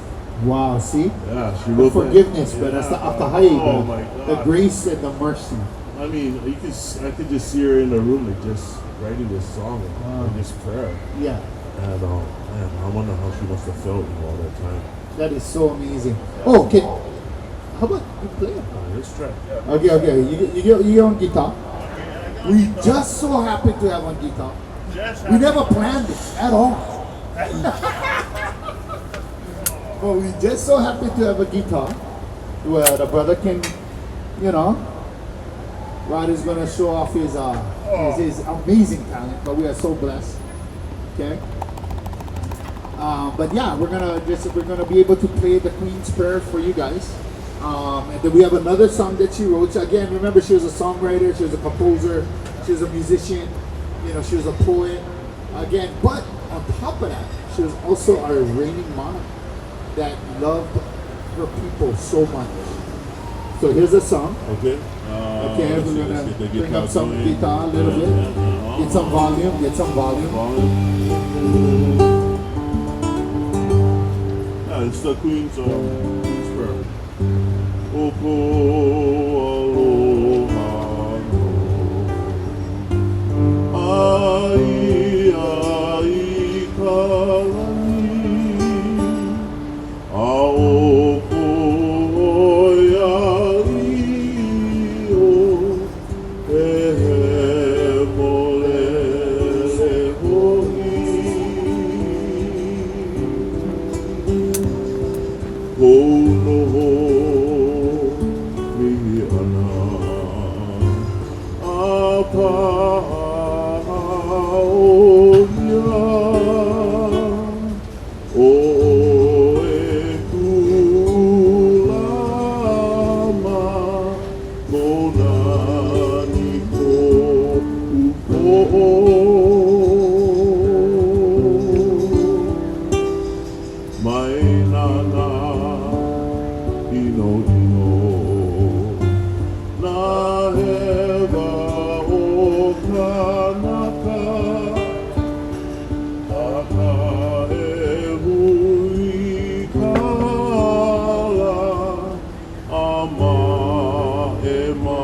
Wow. See. Yeah, she The wrote forgiveness, that. but that's the Yeah. akahai, Oh my the God. grace and the mercy. I mean, I could just see her in the room, like, just writing this song and this prayer. Yeah. And man, I wonder how she must have felt all that time. That is so amazing. Oh, how about you play it? Let's try. Okay. You on guitar? We just so happen to have on guitar. We never planned it at all. But we just so happen to have a guitar where the brother can, Rod is gonna show off his amazing talent. But we are so blessed. Okay. But yeah, we're gonna be able to play the Queen's Prayer for you guys. And then we have another song that she wrote. So again, remember, she was a songwriter, she was a composer, she was a musician, she was a poet. Again, but on top of that, she was also our reigning monarch that loved her people so much. So here's a song. Okay. Okay, we're gonna bring up some guitar a little bit. Get some volume. Yeah, it's the Queen's Prayer. Oko aloha ai kalani aoko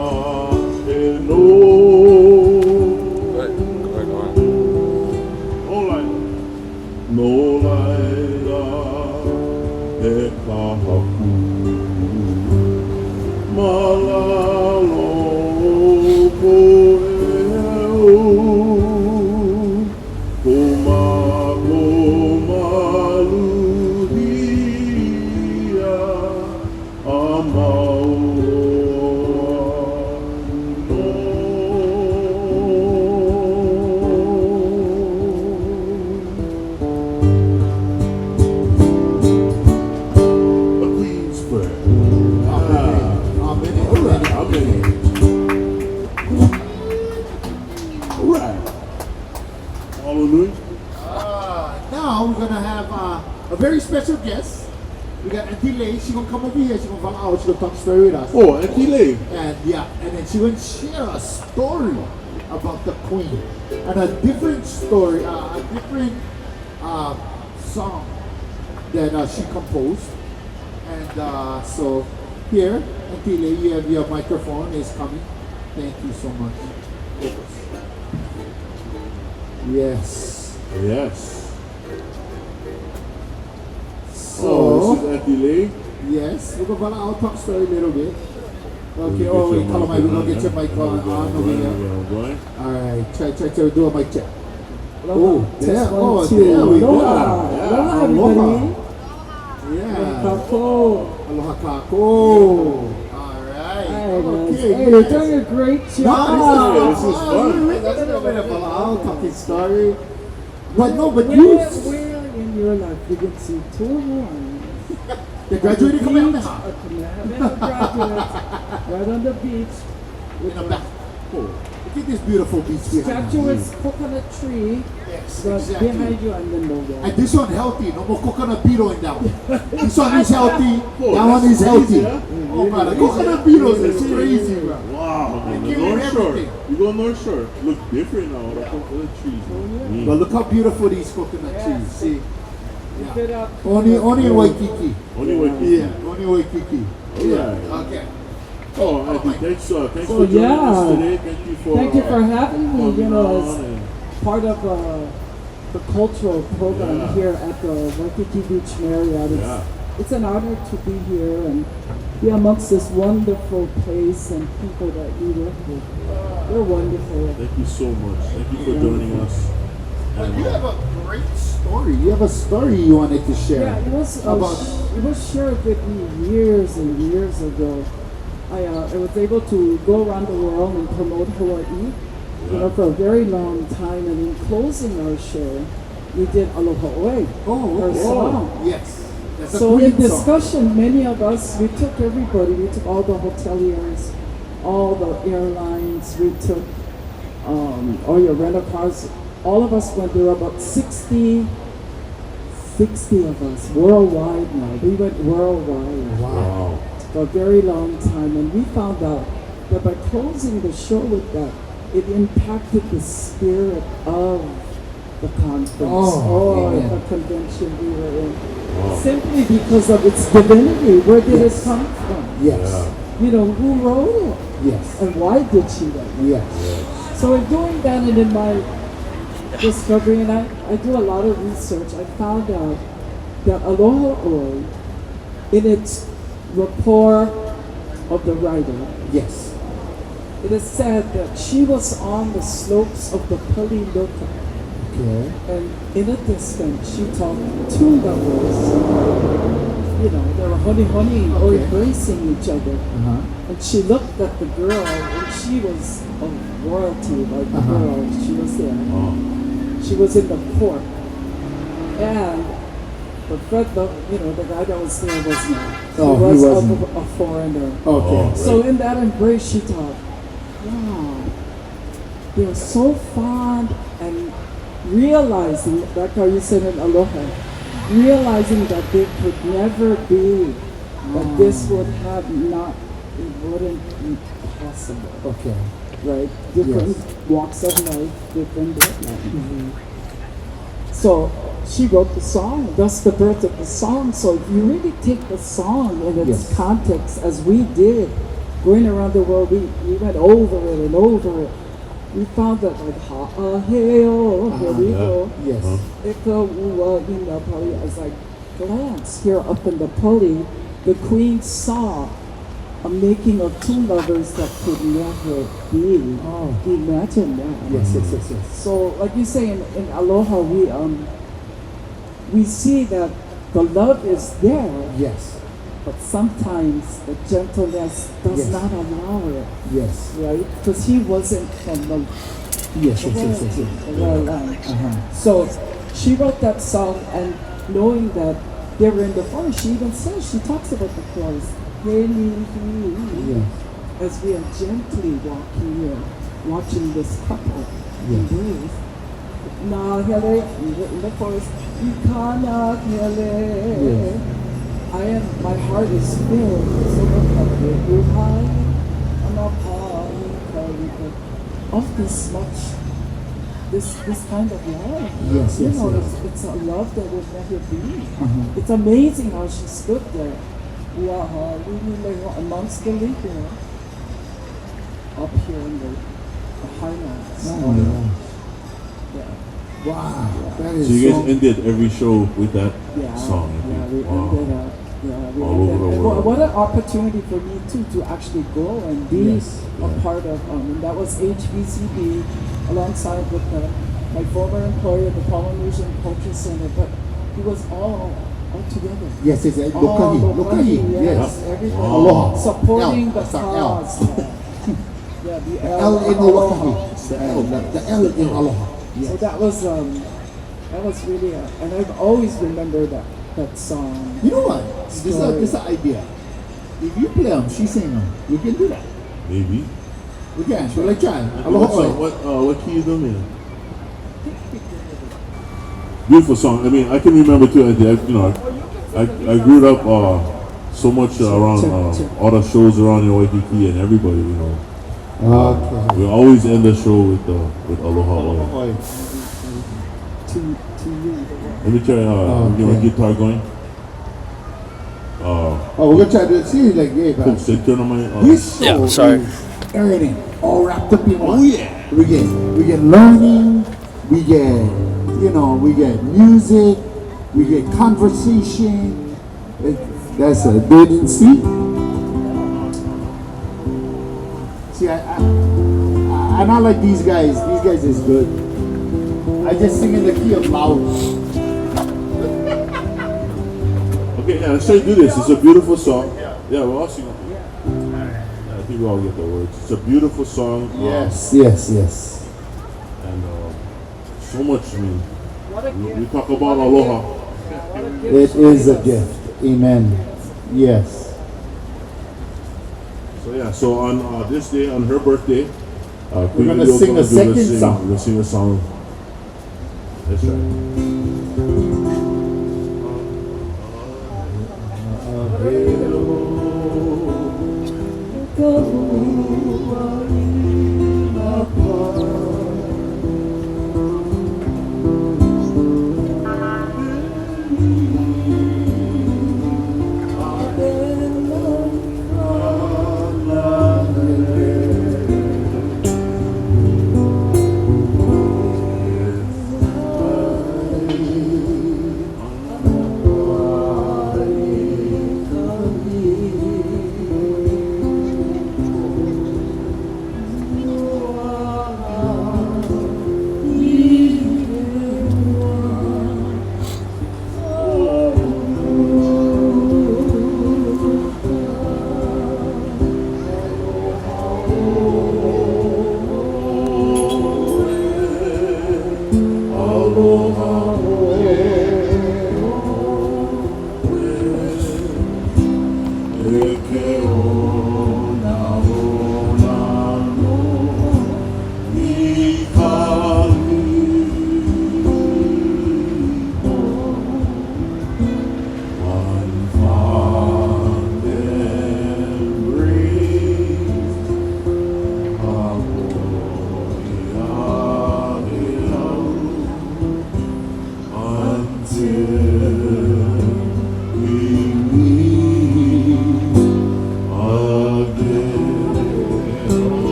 no. Good. Go on. All right. No laila e kahaku malalo ko maluhia amau a Queen's prayer. All right. Hallelujah. Now we're gonna have a very special guest. We got Auntie Lei. She's gonna come over here. She's gonna come out. She's gonna talk story with us. Oh, Auntie Lei. And yeah, and then she's gonna share a story about the Queen and a different story, a different song that she composed. And so here, Auntie Lei, you have your microphone is coming. Thank you so much. Yes. Yes. So Oh, this is Auntie Lei. yes, we're gonna I'll talk story a little bit. Okay, oh wait, call my, we're gonna get your mic on over here. Alright, try to do a mic check. Oh, there, Test one, oh, two. there we go. Aloha, everybody. Yeah. Kako. Aloha kako. Alright. Okay. Hey, you're doing a great job. This is fun. That's a little bit of a talking story. But no, but Where in your life you can see two horns? they graduated coming out Beach, now. a Kamehameha graduate, right on the beach. In the back. Oh, look at this beautiful beach behind Statue us. is coconut tree, Yes, but exactly. behind you and the logo. And this one healthy, no more coconut beetle in that one. This one is healthy, that one is healthy. Oh man, the coconut beetles is crazy, bro. Wow. They And the give it North Shore. everything. You go North Shore. Look different now. The coconut trees. But look how beautiful these coconut Yes. trees. See, Keep it up. only in Waikiki. Only Waikiki. Yeah, only Waikiki. Alright. Okay. Oh, Auntie, thanks So, for joining yeah. us today. Thank you for having me, coming on as and- part of the cultural program Yeah. here at the Waikiki Beach Marriott. Yeah. It's an honor to be here and be amongst this wonderful place and people that we work with. They're wonderful. Thank you so much. Thank you for joining us. But you have a great story. You have a story you wanted to share. Yeah, it was shared with me years and years ago. I was able to go around the world and promote Hawaii, for a very long time. And in closing our show, we did Aloha Oe, her song. Yes. That's So a in Queen song. discussion, many of us, we took everybody. We took all the hoteliers, all the airlines. We took all your rental cars. All of us went. There were about 60 of us worldwide now. We went worldwide Wow. for a very long time, and we found out that by closing the show with that, it impacted the spirit of the conference or amen. the convention we were in. Simply because of its divinity. Where did it come from? Yes. Who wrote it? Yes. And why did she write it? Yes. So in doing that and in my discovery, and I do a lot of research, I found out that Aloha Oe, in its rapport of the writer, Yes. it is said that she was on the slopes of the Paliloka, Okay. and in a distance she talked two lovers. They were honey or Okay. embracing each other. Uh-huh. And she looked at the girl, and she was of royalty, like the Uh-huh. girl. She was there. Oh. She was in the court, and the guy that was there was not. Oh, he was wasn't. a foreigner. Okay. Oh. So in that embrace, she thought, wow, they're so fond, and realizing, like how you said in Aloha, realizing that they could never be, that this would have not, it wouldn't be possible, Okay. right? Different Yes. walks of life, different bloodlines. So she wrote the song, thus the birth of the song. So if you really take the song in its Yes. context, as we did, going around the world, we went over it and over it. We found that like ha'aheo, here we go. Yes. Ika ua ina pali. As I glance here up in the pulley, the queen saw a making of two lovers that could never be. Oh. Imagine that. Yes, yes, yes, yes. So, like you say in Aloha, we see that the love is there, Yes. but sometimes the gentleness does Yes. not allow it, Yes. right? Because he wasn't from the Yes, yes, yes, yes, yes. royal land. Uh-huh. So she wrote that song, and knowing that they were in the forest, she even says, she talks about the forest. Yes. As we are gently walking here, watching this couple embrace. Na hele, in the forest, ikana hele. My heart is filled of this kind of love. Yes, You yes, know, yes. it's a love that will never be. Uh-huh. It's amazing how she stood there. Amongst the lake, up here in the highlands. Oh, yeah. Yeah. Wow. That is So you so... guys ended every show with that Yeah, song. yeah, we Wow. ended up. Yeah, we All over ended the up. world. What an opportunity for me too to actually go and be Yes, a yeah. part of. And that was HBCB alongside with my former employer, the Polynesian Culture Center. But it was all together. Yes, yes, yes. All Lokahi. yes, Yes. everybody Aloha. supporting L. the That's our L. cause. Yeah, the L in Aloha. Lokahi. The L in Aloha. So Yes. that was really, and I've always remembered that song. You know what? This is an idea. If you play them, she sing them. We can do that. Maybe. We can. We'll like try. What Aloha. song? What key is them in? Beautiful song. I mean, I can remember too. I grew up so much around all the shows around in Waikiki and everybody. Okay. We always end the show with Aloha. Oi. To you. Let me try. Get my guitar going. Oh, we're gonna try to see like Cool. So turn on my. this show Yeah, sorry. is everything all wrapped up in one. Oh, yeah. We get learning, we get music, we get conversation. That's a didn't see. See, I'm not like these guys. These guys is good. I just sing in the key of loud. Okay, yeah, let's try to do this. It's a beautiful song. Yeah, we're all singing. I think we all get the words. It's a beautiful song. Yes, yes. And so much. I mean, What a gift. we talk about Aloha. What a gift. It is a gift. Amen. Yes. So yeah, so on this day, on her birthday, We're gonna sing a second song. We're gonna sing a song. That's right.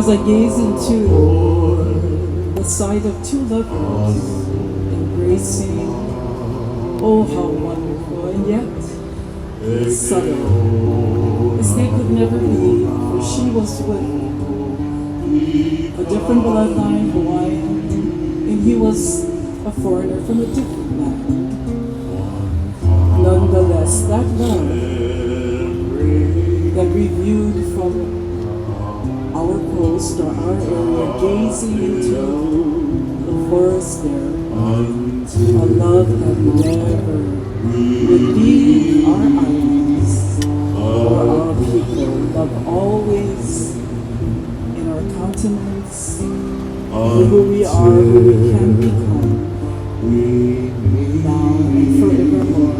as I gaze into the sight of two lovers embracing. Oh, how wonderful, and yet subtle, as they could never be, for she was with a different bloodline, Hawaiian, and he was a foreigner from a different land. Nonetheless, that love that we viewed from our post or our area, gazing into the forest there, a love that never would leave our eyes or our people. Love always in our countenance, who we are, who we can become, now and forevermore.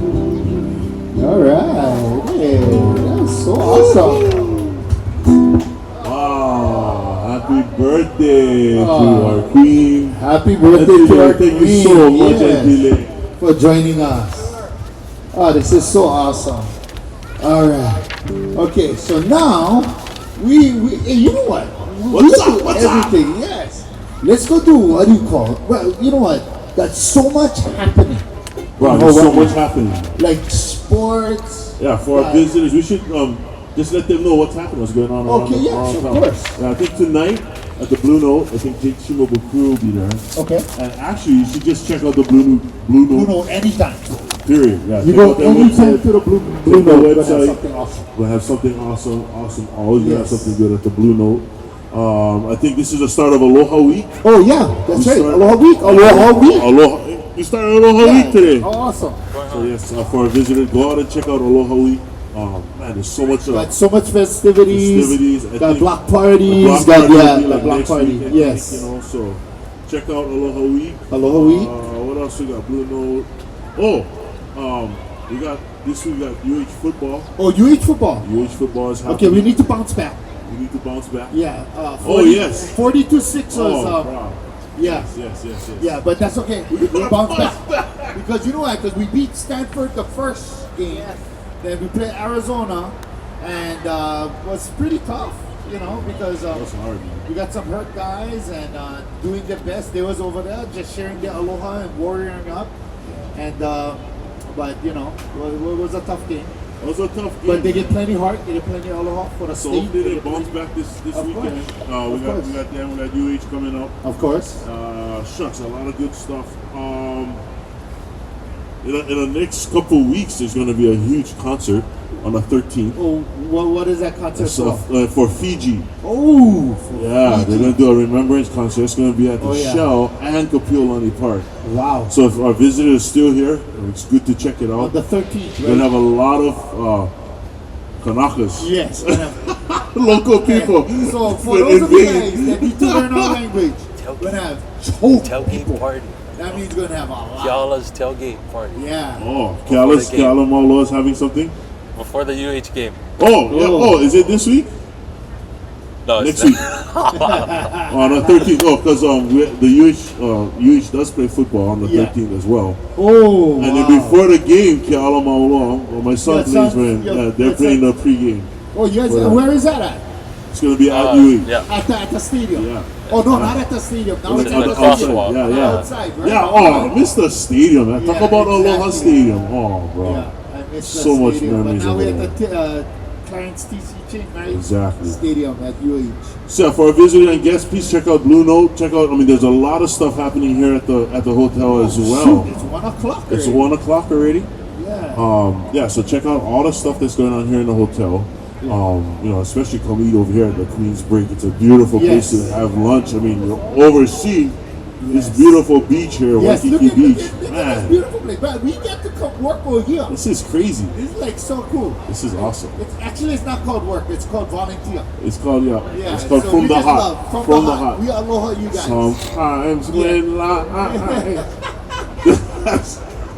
All right. Hey, that's so awesome. Wow, happy birthday to our queen. Happy birthday to our Thank queen. you so much, Yes, Antile. for joining us. Oh, this is so awesome. All right. Okay, so now we hey, you know what? What's We up? do What's up? everything. Yes. Let's go do what do you call it? Well, you know what? That's so much happening. Wow, there's so much happening. Like sports. Yeah, for our visitors, we should just let them know what's happening, what's going on around Okay, yeah, around sure, of town. course. Yeah, I think tonight at the Blue Note, I think Jake Shimabukuro will be there. Okay. And actually, you should just check out the Blue You Note, know, anytime. period. Yeah, You check go out their anytime website. to the Blue Check Note. their We're gonna have website. something awesome. We'll have something awesome. Always gonna have Yes. something good at the Blue Note. I think this is the start of Aloha Week. Oh yeah, that's We right. start- Aloha week. Aloha week. Aloha. We started Aloha Week today. Oh, awesome. So yes, for our visitors, go out and check out Aloha Week. Man, there's so much. Got so much festivities. Festivities, I Got think block parties. block Got party will yeah, be the like block next party. week, I Yes. think, you know. So check out Aloha Week. Aloha week. What else we got? Blue Note. Oh, we got this week. We got UH football. Oh, UH football. UH football is happening. Okay, we need to bounce back. We need to bounce back. Yeah. Oh, yes. 42-6 was. wow. Yeah. Yes. Yeah, but that's okay. We bounce back because you know why? Because we beat Stanford the first game. Then we played Arizona, and was pretty tough. You know, because That's hard, man. we got some hurt guys and doing their best. They was over there just sharing their aloha and warrioring up, and but you know, it was a tough game. It was a tough game. But they get plenty heart, they get plenty aloha for the so state. hopefully they get bounce plenty- back this Of weekend. course. We Of got course. them. We got UH coming up. Of course. Shucks, a lot of good stuff. In the next couple of weeks, there's going to be a huge concert on the 13th. Oh, what is that concert It's, for? for Fiji. Oh, for Yeah, Fiji. they're going to do a remembrance concert. It's going to be at the Oh, yeah. Shell and Paoakalani Park. Wow. So if our visitor is still here, it's good to check it On out. the 13th, We're going to right? have a lot of Kanakas, Yes. local people. So for that those of you invade. guys that need to learn our language, we're gonna have choke Tailgate people. party. That means we're gonna have a lot. Kiala's tailgate party. Yeah. Oh, Before the game. Kiala is having something? Before the UH game. Oh, yeah. Oh, is it this week? No, Next it's week. On the 13th. Oh, because the UH does play football on the Yeah. 13th as well. Oh. And then wow. before the game, Kiala Maolo, my son Your plays son- for him. your- They're your playing son- the pregame. Oh, yes. Well, Where is that at? It's going to be at UH. yeah. At the stadium. Yeah. Oh no, not at the stadium. Now It's it's in at the the outside. stadium. crosswalk. Yeah. Outside, right? Yeah, oh, I missed the stadium, man. Talk Yeah, about Aloha exactly. Stadium. Oh, bro. Yeah, I missed the So much stadium. memories But now over we're there. at the Clarence TC Ching, right? Exactly. Stadium at UH. So for our visitor and guests, please check out Blue Note. Check out. I mean, there's a lot of stuff happening here at the hotel as well. Shoot, it's 1 o'clock. It's already. 1 o'clock already. Yeah. Yeah, so check out all the stuff that's going on here in the hotel. You know, especially come eat over here at the Queen's Break. It's a beautiful place Yes. to have lunch. I mean, you're overseeing this Yes. beautiful beach here, Yes, look Waikiki at Beach. look at this Man, beautiful place. But we get to come work over here. this is crazy. This is like so cool. This is awesome. It's not called work. It's called volunteer. It's called, Yeah. it's called so From we the just Hot. love From the Hot. We aloha you guys. Sometimes when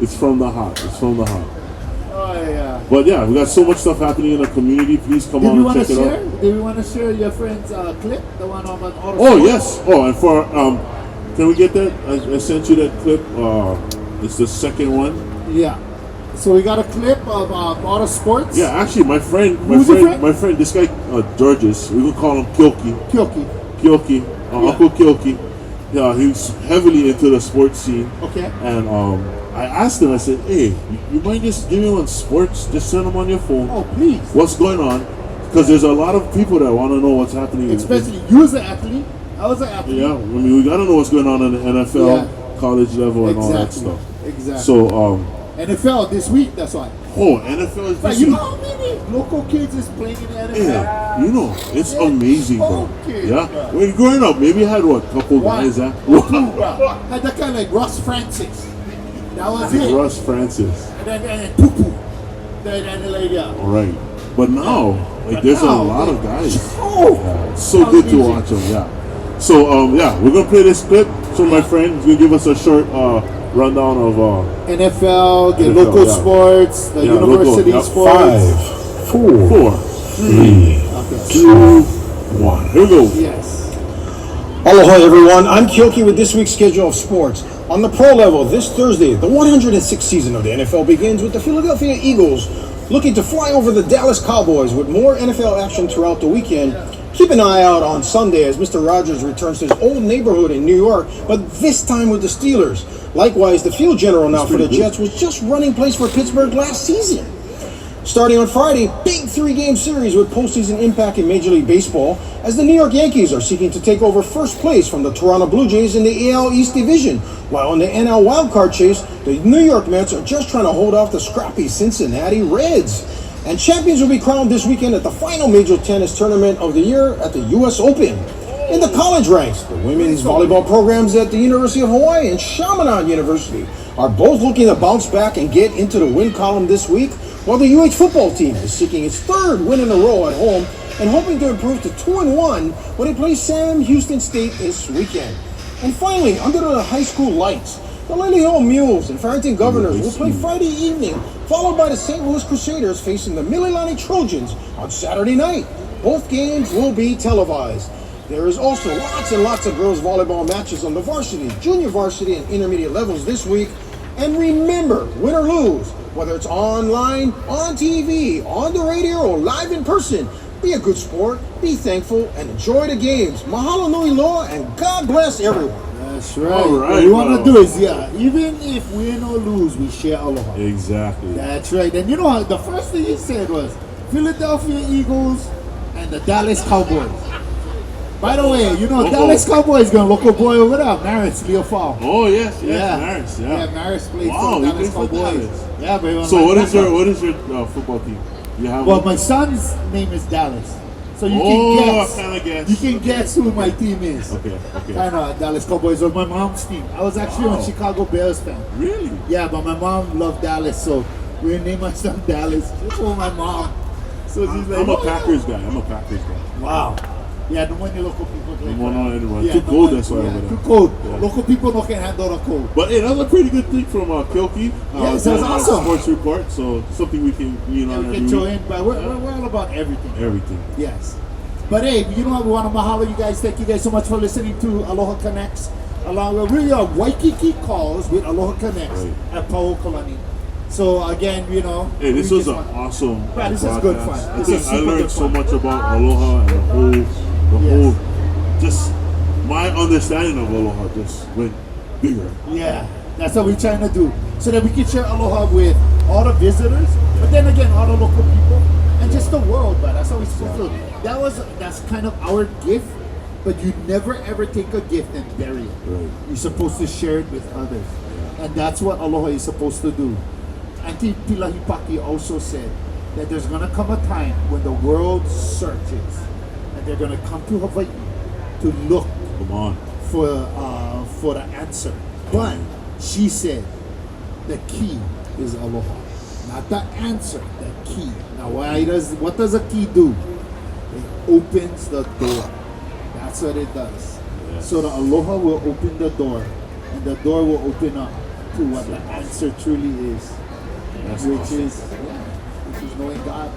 it's from the hot. It's from the hot. yeah. But yeah, we got so much stuff happening in the community. Please come Did on we and want to check it share? out. Did we want to share your friend's clip, the one on auto? Oh yes. Oh, and for can we get that? I sent you that clip. It's the second one. Yeah. So we got a clip of auto sports. Yeah, actually, my friend, Who's your friend? this guy Georges. We could call him Kyoki. Kyoki. Uncle Kyoki. Yeah, he's heavily into the sports scene. Okay. And I asked him. I said, "Hey, you mind just giving me on sports? Just send them on your phone. Oh, please. What's going on? Because there's a lot of people that want to know what's happening. Especially you as an athlete. I was an athlete. Yeah, I mean, we gotta know what's going on in the NFL, Yeah. college level, and all that Exactly. stuff. Exactly. So, NFL this week. That's why. NFL is But this you know week. how many local kids is playing in the NFL? Yeah, you know, it's Yeah. amazing, bro. Okay, Yeah, bro. when growing up, maybe I had what couple One guys that or two, bro. Had that kind of like Russ Francis. That was it. Russ Francis. And then Tupu. Then like, yeah. All right, but now, like, there's a now, lot of like, guys. Oh, Yeah, it's so good to amazing. watch them. Yeah. So, yeah, we're gonna play this clip. So my friend is gonna give us a short rundown of NFL, the NFL, local yeah. sports, the Yeah, university local. Yep. sports. 4, 3, Okay. 2, 1. Here we go. Yes. Aloha everyone, I'm Kyoki with this week's schedule of sports. On the pro level, this Thursday, the 106th season of the NFL begins with the Philadelphia Eagles looking to fly over the Dallas Cowboys with more NFL action throughout the weekend. Keep an eye out on Sunday as Mr. Rogers returns to his old neighborhood in New York, but this time with the Steelers. Likewise, the field general now for the Jets was just running plays for Pittsburgh last season. Starting on Friday, big 3-game series with postseason impact in Major League Baseball as the New York Yankees are seeking to take over first place from the Toronto Blue Jays in the AL East Division, while in the NL wildcard chase, the New York Mets are just trying to hold off the scrappy Cincinnati Reds. And champions will be crowned this weekend at the final major tennis tournament of the year at the U.S. Open. In the college ranks, the women's volleyball programs at the University of Hawaii and Chaminade University are both looking to bounce back and get into the win column this week, while the UH football team is seeking its third win in a row at home and hoping to improve to 2-1 when they play Sam Houston State this weekend. And finally, under the high school lights, the Lili'uokalani Mules and Farrington Governors will play Friday evening, followed by the St. Louis Crusaders facing the Mililani Trojans on Saturday night. Both games will be televised. There is also lots and lots of girls volleyball matches on the varsity, junior varsity, and intermediate levels this week. And remember, win or lose, whether it's online, on TV, on the radio, or live in person, be a good sport, be thankful, and enjoy the games. Mahalo nui loa, and God bless everyone. That's right. All right, What we want bro. to do is, yeah, even if win or lose, we share aloha. Exactly. That's right. And you know what? The first thing he said was Philadelphia Eagles and the Dallas Cowboys. By the way, you know, Dallas Cowboys got a local boy over there, Maris Leofau. Oh yes, Maris. Yeah. Maris plays Wow, for the he Dallas plays for Cowboys. Dallas. Yeah, but So what is your football team? You have well, one? my son's name is Dallas, so you Oh, can guess. I kinda guess. You can guess who my team is. Okay. Kind of Dallas Cowboys or my mom's team. I was actually Wow. a Chicago Bears fan. Really? Yeah, but my mom loved Dallas, so we named my son Dallas just for my mom. So she's like, I'm a "Oh, yeah." Packers guy. Wow. Yeah, no one local people play. No, no, anyone. Yeah, Too no cold, one- that's why yeah, over there. Too cold. Yeah. Local people no can handle the cold. But hey, that was a pretty good thing from Kyoki. Yes, that was doing our awesome. Sports report, so something we can lean on We every can throw week. in, but we're all about everything. Everything. Yes. But hey, you know what? We want to mahalo you guys. Thank you guys so much for listening to Aloha Connects. Along with we are Waikiki calls with Aloha Connects Right. at Paoakalani. So again, you know. Hey, this we was just an want- awesome Yeah, this is good broadcast. fun. I This think is I super learned good so fun. much about Aloha and the Yes. whole, just my understanding of Aloha just went bigger. Yeah, that's what we're trying to do. So that we can share Aloha with all the visitors, but then again, all the local people, and just the world, but that's how we're supposed to do. That's kind of our gift, but you never ever take a gift and bury it. Right. You're supposed to share it with others. And that's what Aloha is supposed to do. Auntie Pilahipaki also said that there's going to come a time when the world searches and they're going to come to Hawaii to look Come on. for the answer. But she said the key is aloha, not the answer. The key. Now, what does a key do? It opens the door. That's what it does. Yes. So the aloha will open the door, and the door will open up to what the answer truly is, That's which awesome. is knowing God.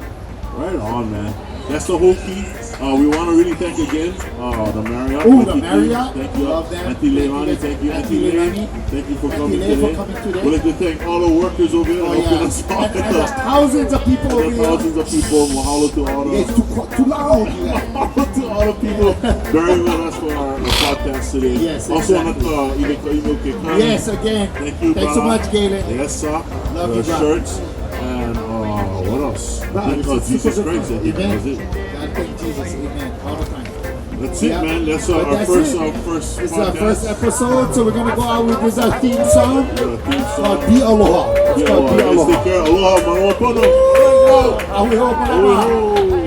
Right on, man. That's the whole key. We want to really thank again the Marriott. Oh, the Waikiki. Marriott. Thank you. Love them. Auntie Leilani, thank you. Auntie Leilani. Thank you for Auntie coming Leilani for today. coming today. We'd like to thank all the workers over here. Oh, helping yeah. us out. And the thousands of people over And the here. thousands of people. Mahalo to all It's the too loud. You guys. mahalo to all the people bearing with us for our podcast today. Yes, Also exactly. on the Lili'uokalani. Yes, again. Thank you, Thanks so brother. much, Galen. Yes, sir. Love The you, brother. shirts and what else? Bro, I think, it's Jesus super Christ. I think that was Amen. it. God, thank Jesus. Amen. All the time. That's Yeah. it, man. That's But our that's first, it. first It's podcast. our first episode, so we're gonna go out with this theme song. Yeah, theme It's song. called Be Aloha. It's Yeah, called Be let's Aloha. take care. Aloha, manoa pono. Awi ho, Awi ho.